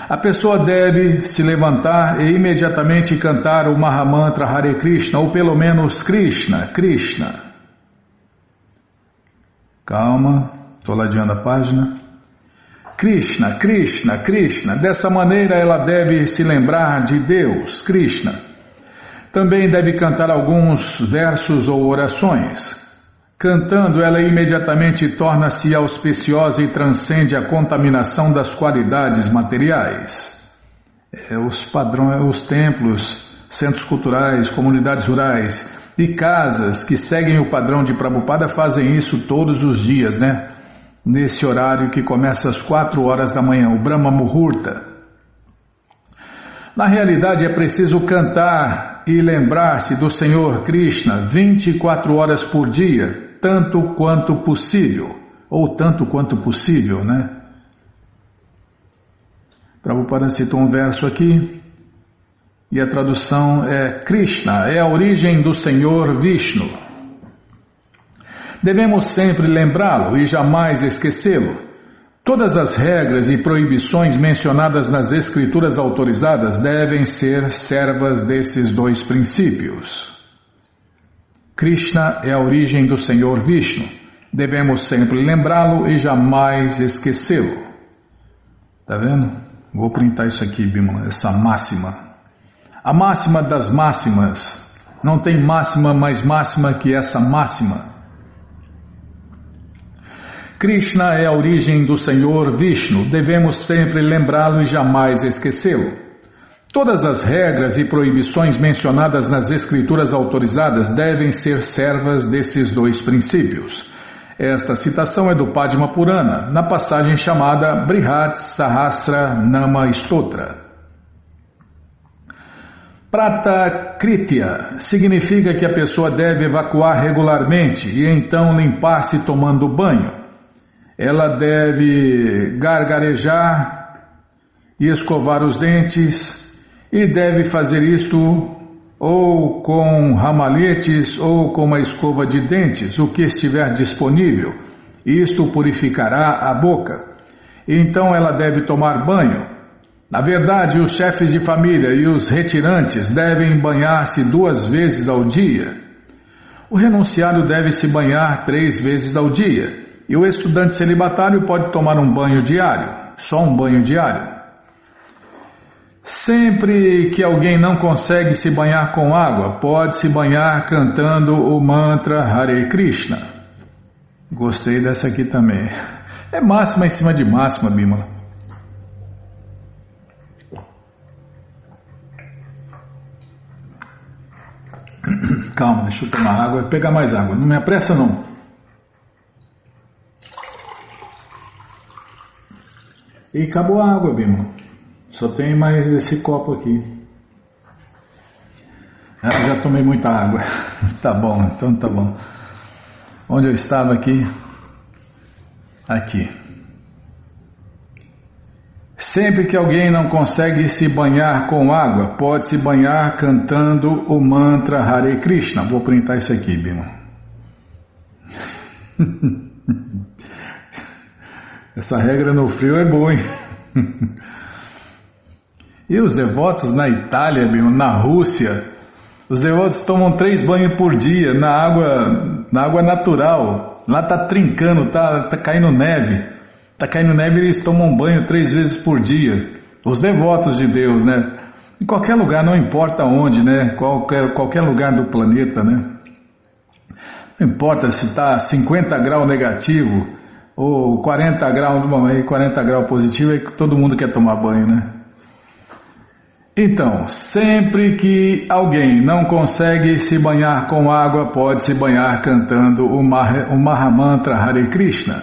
A pessoa deve se levantar e imediatamente cantar o Mahamantra Hare Krishna, ou pelo menos Krishna, Krishna. Calma, estou ladeando a página. Krishna, Krishna, Krishna. Dessa maneira ela deve se lembrar de Deus, Krishna. Também deve cantar alguns versos ou orações. Cantando, ela imediatamente torna-se auspiciosa e transcende a contaminação das qualidades materiais. Os padrões, os templos, centros culturais, comunidades rurais e casas que seguem o padrão de Prabhupada fazem isso todos os dias, né? Nesse horário que começa às 4 horas da manhã, o Brahma Muhurta. Na realidade, é preciso cantar e lembrar-se do Senhor Krishna 24 horas por dia, tanto quanto possível, ou tanto quanto possível, né? Prabhupada citou um verso aqui, e a tradução é: Krishna é a origem do Senhor Vishnu. Devemos sempre lembrá-lo e jamais esquecê-lo. Todas as regras e proibições mencionadas nas escrituras autorizadas devem ser servas desses dois princípios. Krishna é a origem do Senhor Vishnu. Devemos sempre lembrá-lo e jamais esquecê-lo. Tá vendo? Vou printar isso aqui, Bimala, essa máxima. A máxima das máximas. Não tem máxima mais máxima que essa máxima. Krishna é a origem do Senhor Vishnu. Devemos sempre lembrá-lo e jamais esquecê-lo. Todas as regras e proibições mencionadas nas escrituras autorizadas devem ser servas desses dois princípios. Esta citação é do Padma Purana, na passagem chamada Brihat Sahasra Nama Stotra. Prata Kritya significa que a pessoa deve evacuar regularmente e então limpar-se tomando banho. Ela deve gargarejar e escovar os dentes e deve fazer isto ou com ramalhetes ou com uma escova de dentes, o que estiver disponível. Isto purificará a boca. Então ela deve tomar banho. Na verdade, os chefes de família e os retirantes devem banhar-se 2 vezes ao dia. O renunciado deve se banhar 3 vezes ao dia. E o estudante celibatário pode tomar um banho diário, só um banho diário. Sempre que alguém não consegue se banhar com água, pode se banhar cantando o mantra Hare Krishna. Gostei dessa aqui também. É máxima em cima de máxima, Bimala. Calma, deixa eu tomar água e pegar mais água. Não me apressa não. E acabou a água, Bima. Só tem mais esse copo aqui. Já tomei muita água. Tá bom, então tá bom. Onde eu estava aqui? Aqui. Sempre que alguém não consegue se banhar com água, pode se banhar cantando o mantra Hare Krishna. Vou printar isso aqui, Bima. Essa regra no frio é boa, hein? E os devotos na Itália, na Rússia, os devotos tomam 3 banhos por dia na água natural. Lá tá trincando, tá caindo neve. Tá caindo neve e eles tomam banho 3 vezes por dia. Os devotos de Deus, né? Em qualquer lugar, não importa onde, né? Qualquer lugar do planeta, né? Não importa se está 50 graus negativo ou 40 graus, 40 graus positivo, é que todo mundo quer tomar banho, né? Então, sempre que alguém não consegue se banhar com água, pode se banhar cantando o Mahamantra Hare Krishna,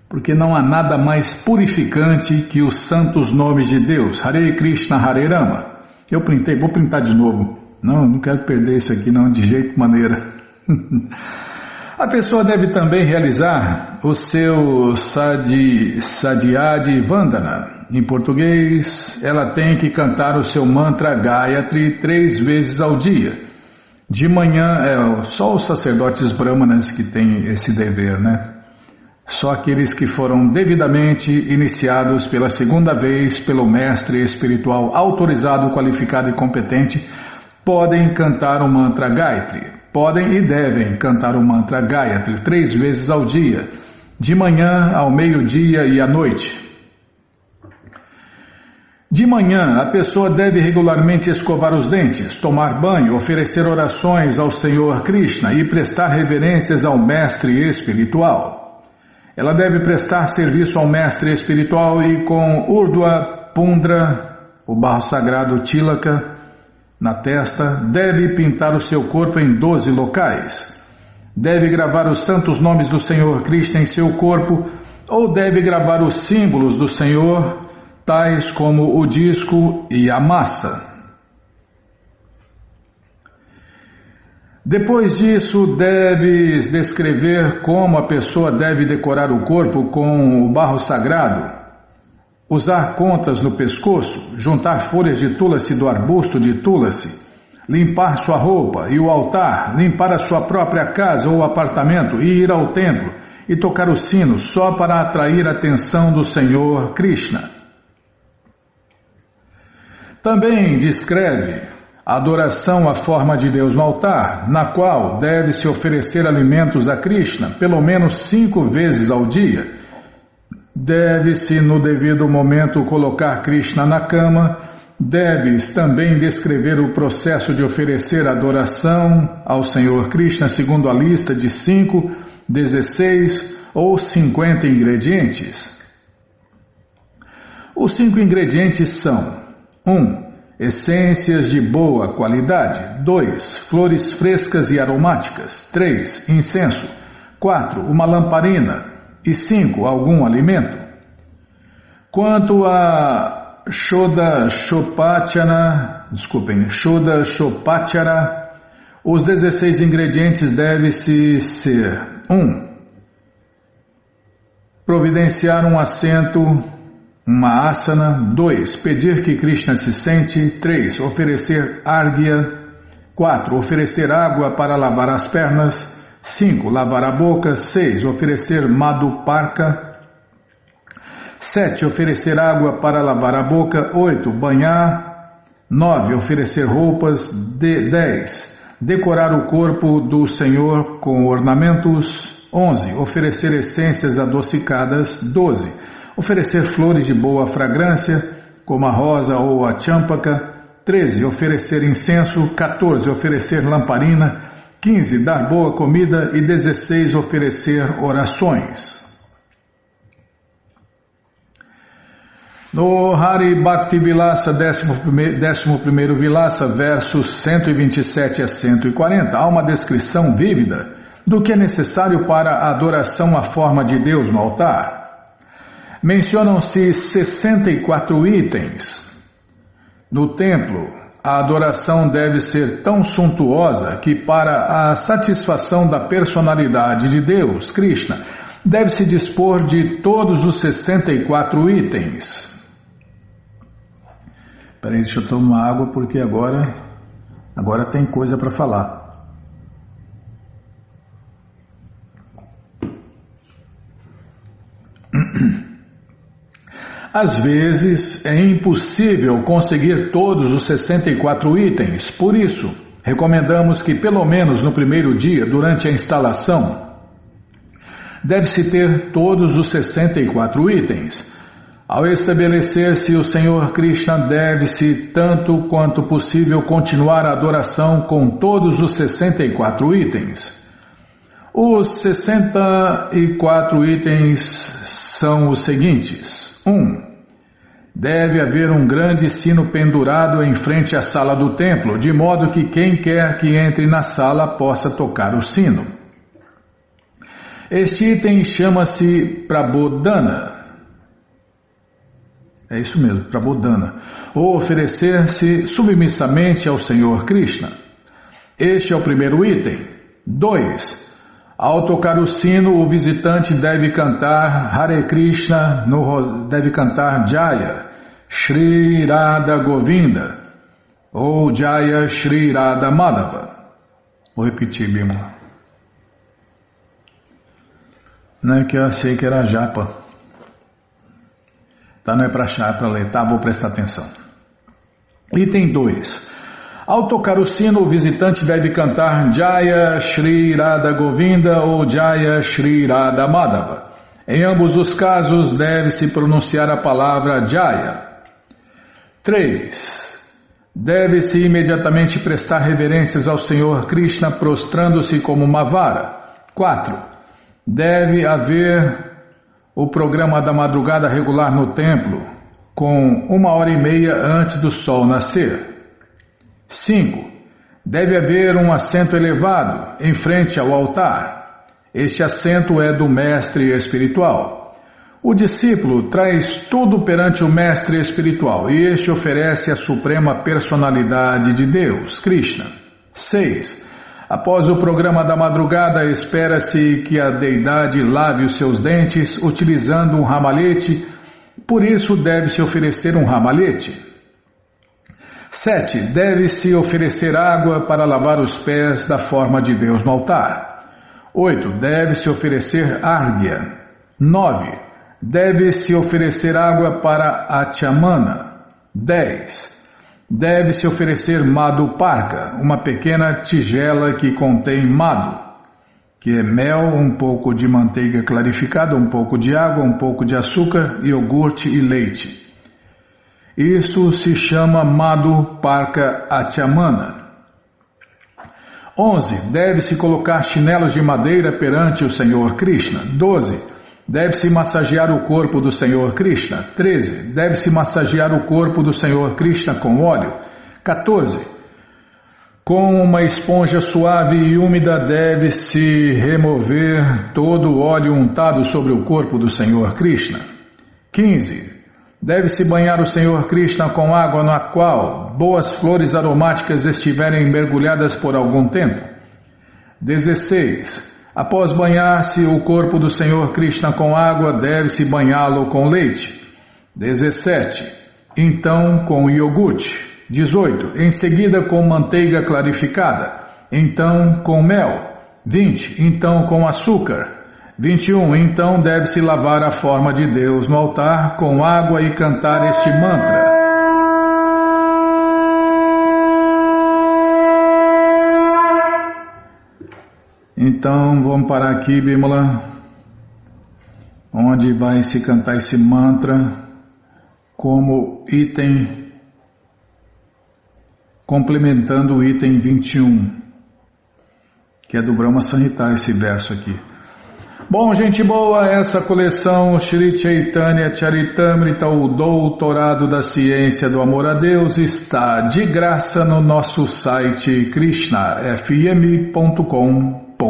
porque não há nada mais purificante que os santos nomes de Deus, Hare Krishna, Hare Rama. Eu printei, vou printar de novo. Não quero perder isso aqui não, de jeito maneira. A pessoa deve também realizar o seu Sadhyadi Vandana. Em português, ela tem que cantar o seu mantra Gayatri 3 vezes ao dia. De manhã, só os sacerdotes brahmanas que têm esse dever, né? Só aqueles que foram devidamente iniciados pela segunda vez pelo mestre espiritual autorizado, qualificado e competente podem cantar o mantra Gayatri. Podem e devem cantar o mantra Gayatri 3 vezes ao dia, de manhã, ao meio-dia e à noite. De manhã, a pessoa deve regularmente escovar os dentes, tomar banho, oferecer orações ao Senhor Krishna e prestar reverências ao mestre espiritual. Ela deve prestar serviço ao mestre espiritual e com Urdhva Pundra, o barro sagrado Tilaka, na testa, deve pintar o seu corpo em 12 locais. Deve gravar os santos nomes do Senhor Krishna em seu corpo ou deve gravar os símbolos do Senhor, tais como o disco e a massa. Depois disso, deves descrever como a pessoa deve decorar o corpo com o barro sagrado, usar contas no pescoço, juntar folhas de tulasi do arbusto de tulasi, limpar sua roupa e o altar, limpar a sua própria casa ou apartamento e ir ao templo e tocar o sino só para atrair a atenção do Senhor Krishna. Também descreve a adoração à forma de Deus no altar, na qual deve-se oferecer alimentos a Krishna pelo menos 5 vezes ao dia. Deve-se no devido momento colocar Krishna na cama. Deves também descrever o processo de oferecer adoração ao Senhor Krishna segundo a lista de 5, 16 ou 50 ingredientes. Os 5 ingredientes são: 1. Essências de boa qualidade. 2. Flores frescas e aromáticas. 3. Incenso. 4. Uma lamparina. E 5. Algum alimento. Quanto a Shodashopachara, os 16 ingredientes devem-se ser: 1. Providenciar um assento, uma asana. 2. Pedir que Krishna se sente. 3. Oferecer árghya. 4. Oferecer água para lavar as pernas. 5. Lavar a boca. 6. Oferecer madhuparka. 7. Oferecer água para lavar a boca. 8. Banhar. 9. Oferecer roupas. 10. Decorar o corpo do Senhor com ornamentos. 11. Oferecer essências adocicadas. 12. Oferecer flores de boa fragrância, como a rosa ou a champaka. 13. Oferecer incenso. 14. Oferecer lamparina. 15. Dar boa comida. E 16. Oferecer orações. No Hari Bhakti Vilasa, 11º Vilasa, versos 127 a 140, há uma descrição vívida do que é necessário para a adoração à forma de Deus no altar. Mencionam-se 64 itens. No templo, a adoração deve ser tão suntuosa que, para a satisfação da personalidade de Deus, Krishna, deve-se dispor de todos os 64 itens. Peraí, deixa eu tomar água porque agora tem coisa para falar. Às vezes é impossível conseguir todos os 64 itens, por isso recomendamos que pelo menos no primeiro dia, durante a instalação, deve-se ter todos os 64 itens. Ao estabelecer-se o Senhor Krishna, deve-se tanto quanto possível continuar a adoração com todos os 64 itens. Os 64 itens são os seguintes. 1. Deve haver um grande sino pendurado em frente à sala do templo, de modo que quem quer que entre na sala possa tocar o sino. Este item chama-se Prabodhana. É isso mesmo, Prabodhana. Ou oferecer-se submissamente ao Senhor Krishna. Este é o primeiro item. 2. Ao tocar o sino, o visitante deve cantar Hare Krishna, deve cantar Jaya, Shri Radha Govinda, ou Jaya Shri Radha Madhava. Vou repetir, Bimala. Não é que eu achei que era japa. Tá, não é para achar, é para ler, tá? Vou prestar atenção. Item 2. Ao tocar o sino, o visitante deve cantar Jaya Shri Radha Govinda ou Jaya Shri Radha Madhava. Em ambos os casos, deve-se pronunciar a palavra Jaya. 3. Deve-se imediatamente prestar reverências ao Senhor Krishna, prostrando-se como uma vara. 4. Deve haver o programa da madrugada regular no templo, com 1h30 antes do sol nascer. 5. Deve haver um assento elevado em frente ao altar. Este assento é do mestre espiritual. O discípulo traz tudo perante o mestre espiritual e este oferece a suprema personalidade de Deus, Krishna. 6. Após o programa da madrugada, espera-se que a deidade lave os seus dentes utilizando um ramalhete, por isso deve-se oferecer um ramalhete. 7. Deve-se oferecer água para lavar os pés da forma de Deus no altar. 8. Deve-se oferecer árghya. 9. Deve-se oferecer água para Achamana. 10. Deve-se oferecer madhuparka, uma pequena tigela que contém madhu, que é mel, um pouco de manteiga clarificada, um pouco de água, um pouco de açúcar, iogurte e leite. Isso se chama madhuparka achamana. 11. Deve-se colocar chinelos de madeira perante o Senhor Krishna. 12. Deve-se massagear o corpo do Senhor Krishna. 13. Deve-se massagear o corpo do Senhor Krishna com óleo. 14. Com uma esponja suave e úmida deve-se remover todo o óleo untado sobre o corpo do Senhor Krishna. 15. Deve-se banhar o Senhor Krishna com água na qual boas flores aromáticas estiverem mergulhadas por algum tempo. 16. Após banhar-se o corpo do Senhor Krishna com água, deve-se banhá-lo com leite. 17. Então com iogurte. 18. Em seguida com manteiga clarificada. Então com mel. 20. Então com açúcar. 21. Então deve-se lavar a forma de Deus no altar com água e cantar este mantra. Então vamos parar aqui, Bimala, onde vai se cantar esse mantra como item, complementando o item 21, que é do Brahma Samhita, esse verso aqui. Bom, gente boa, essa coleção Shri Chaitanya Charitamrita, o Doutorado da Ciência do Amor a Deus, está de graça no nosso site krishnafm.com.br.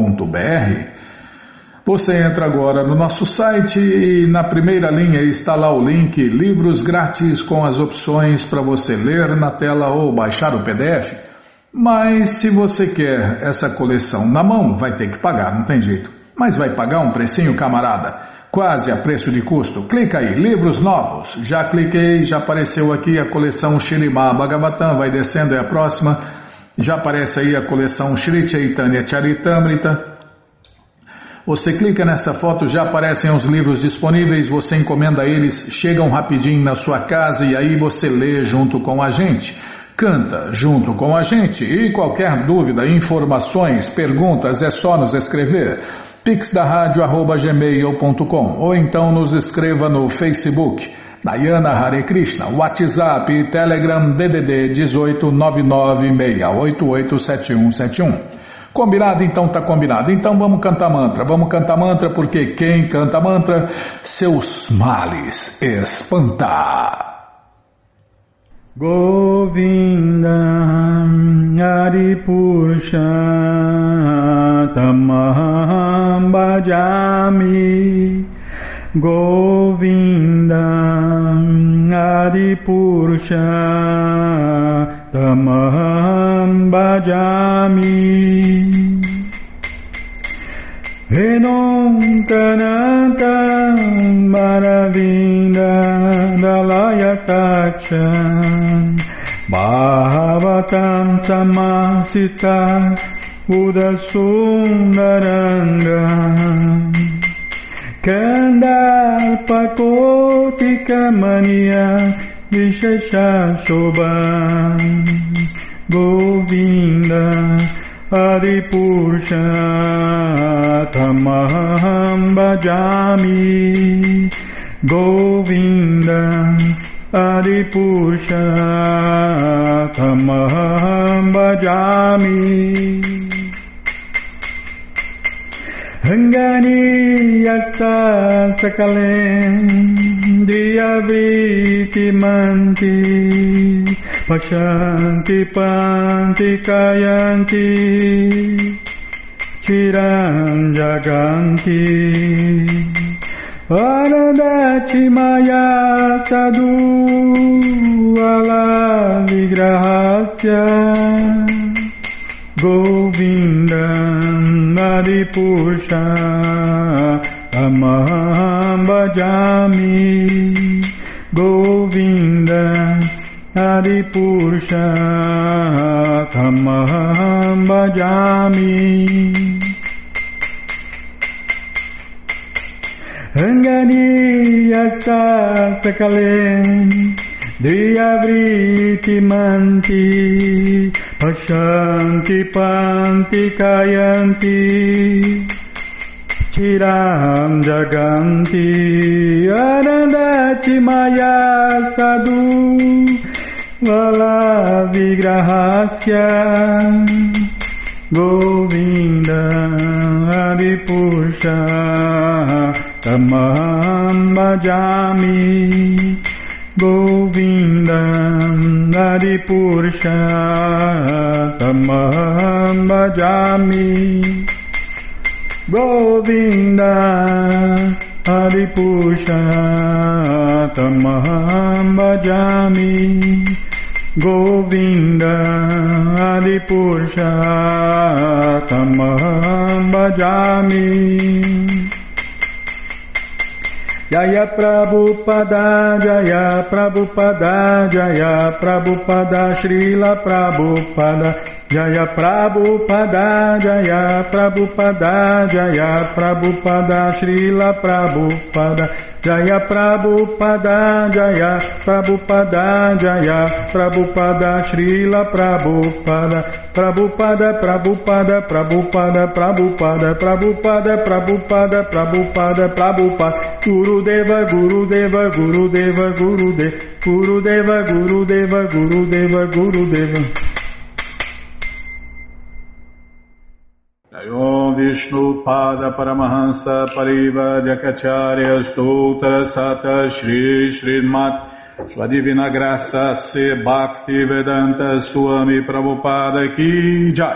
Você entra agora no nosso site e na primeira linha está lá o link Livros Grátis com as opções para você ler na tela ou baixar o PDF. Mas se você quer essa coleção na mão, vai ter que pagar, não tem jeito. Mas vai pagar um precinho, camarada, quase a preço de custo. Clica aí, livros novos. Já cliquei, já apareceu aqui a coleção Śrīmad Bhagavatam, vai descendo, é a próxima. Já aparece aí a coleção Shri Chaitanya Charitamrita. Você clica nessa foto, já aparecem os livros disponíveis, você encomenda eles, chegam rapidinho na sua casa e aí você lê junto com a gente. Canta junto com a gente e qualquer dúvida, informações, perguntas, é só nos escrever. pixdaradio@gmail.com ou então nos escreva no Facebook, Nayana Hare Krishna, WhatsApp e Telegram DDD 18 996887171. Combinado? Então tá combinado. Então vamos cantar mantra, porque quem canta mantra, seus males espanta. Govinda Hari Purusha Tamaham Bhajami Govinda Hari Purusha Tamaham Bhajami Venontananta Maravinda Dalayataksha Bhavatam Samasita Udasundaranga Kandalpakotika Mania Vishesha Shobha Govinda Adipurusha Tamaham Bhajami Govinda Adipurusha Tamaham Bhajami Hangani Yasa Sakalem Diyavriti Manti Pashanti Panti Kayanti Chiram Jaganti Anandati Maya Sadhu Ala Vigrahasya Govinda Adipurusha Tamaham Bhajami Govinda Adipurusha Tamaham Bhajami Angani Yasa Sakalem Diyavriti Manti Pashanti Panti Kayanti Chiram Jaganti Anandati Maya Sadhu Vala Vigrahasya Govinda Adipurusha Tamaham Bhajami Govinda Adipurusha Tamaham Bhajami Govinda Adipurusha Tamaham Bhajami Govinda Adipurusha Tamaham Bhajami Jaya Prabhupada Jaya Prabhupada Jaya Prabhupada Srila Prabhupada Jaya Prabhupada Jaya Prabhupada Jaya Prabhupada Srila Prabhupada Jaya Prabhupada Jaya Prabhupada Jaya Prabhupada Srila Prabhupada Prabhupada Prabhupada Prabhupada Prabhupada Prabhupada Prabhupada Prabhupada Prabhupada Gurudeva Gurudeva Gurudeva Gurudeva Gurudeva Gurudeva Gurudeva Gurudeva Om Vishnu Pada Paramahansa Pariva Jakacharya Stoutra Sata Shri Srimat Sua Divina Graça Se Bhakti Vedanta Swami Prabhupada Ki Jai.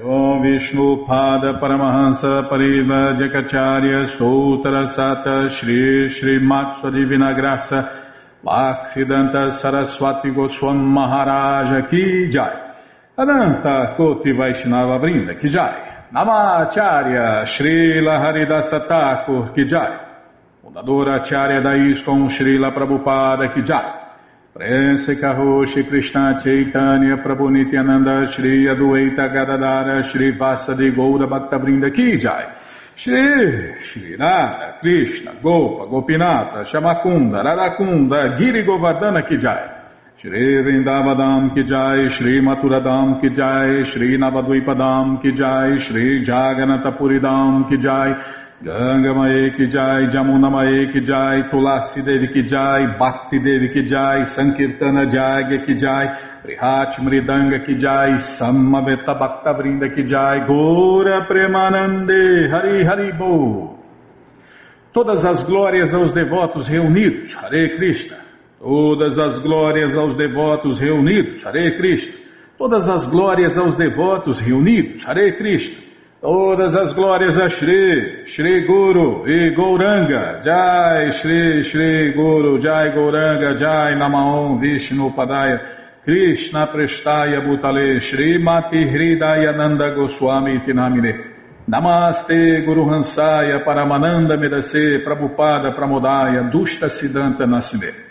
Om Vishnu Pada Paramahansa Pariva Jakacharya Stoutra Sata Shri Srimat Sua Divina Graça Bhaktivedanta Saraswati Goswami Maharaja Ki Jai. Ananta Koti Vaishnava Vrinda Ki Jai. Namacharya Srila Haridasa Thakur Ki Jai. Fundadora Acharya da ISKCON Srila Prabhupada Ki Jai. Prense Karoshi Krishna Chaitanya Prabhu Nityananda Shri Adueita Gadadara Shri Vasadi Goura Bhakta Vrinda Ki Jai. Shri Radha Krishna Gopa Gopinata Shamakunda Radakunda Giri Govardhana Ki Jai. Shri Vrindavadam Ki Jai, Shri Maturadam Ki Jai, Shri Navadvipadam Ki Jai, Shri Jaganatapuridam Ki Jai, Ganga Mae Ki Jai, Jamuna Mae Ki Jai, Tulasi Devi Ki Jai, Bhakti Devi Ki Jai, Sankirtana Jagya Ki Jai, Prihat Mridanga Ki Jai, Samaveta Bhakta Vrinda Ki Jai, Gora Premanande, Hari Hari Bo. Todas as glórias aos devotos reunidos, Hare Krishna. Todas as glórias aos devotos reunidos, Hare Krishna. Todas as glórias aos devotos reunidos, Hare Krishna. Todas as glórias a Shri, Shri Guru e Gauranga, Jai Shri, Shri Guru, Jai Gauranga, Jai Namaon Vishnu Padaya, Krishna Prestaya Bhutale, Shri Mati Hridaya Nanda Goswami Tinamine, Namaste Guru Hansaya Paramananda Medase, Prabhupada Pramodaya, Dushta Siddhanta Nasime.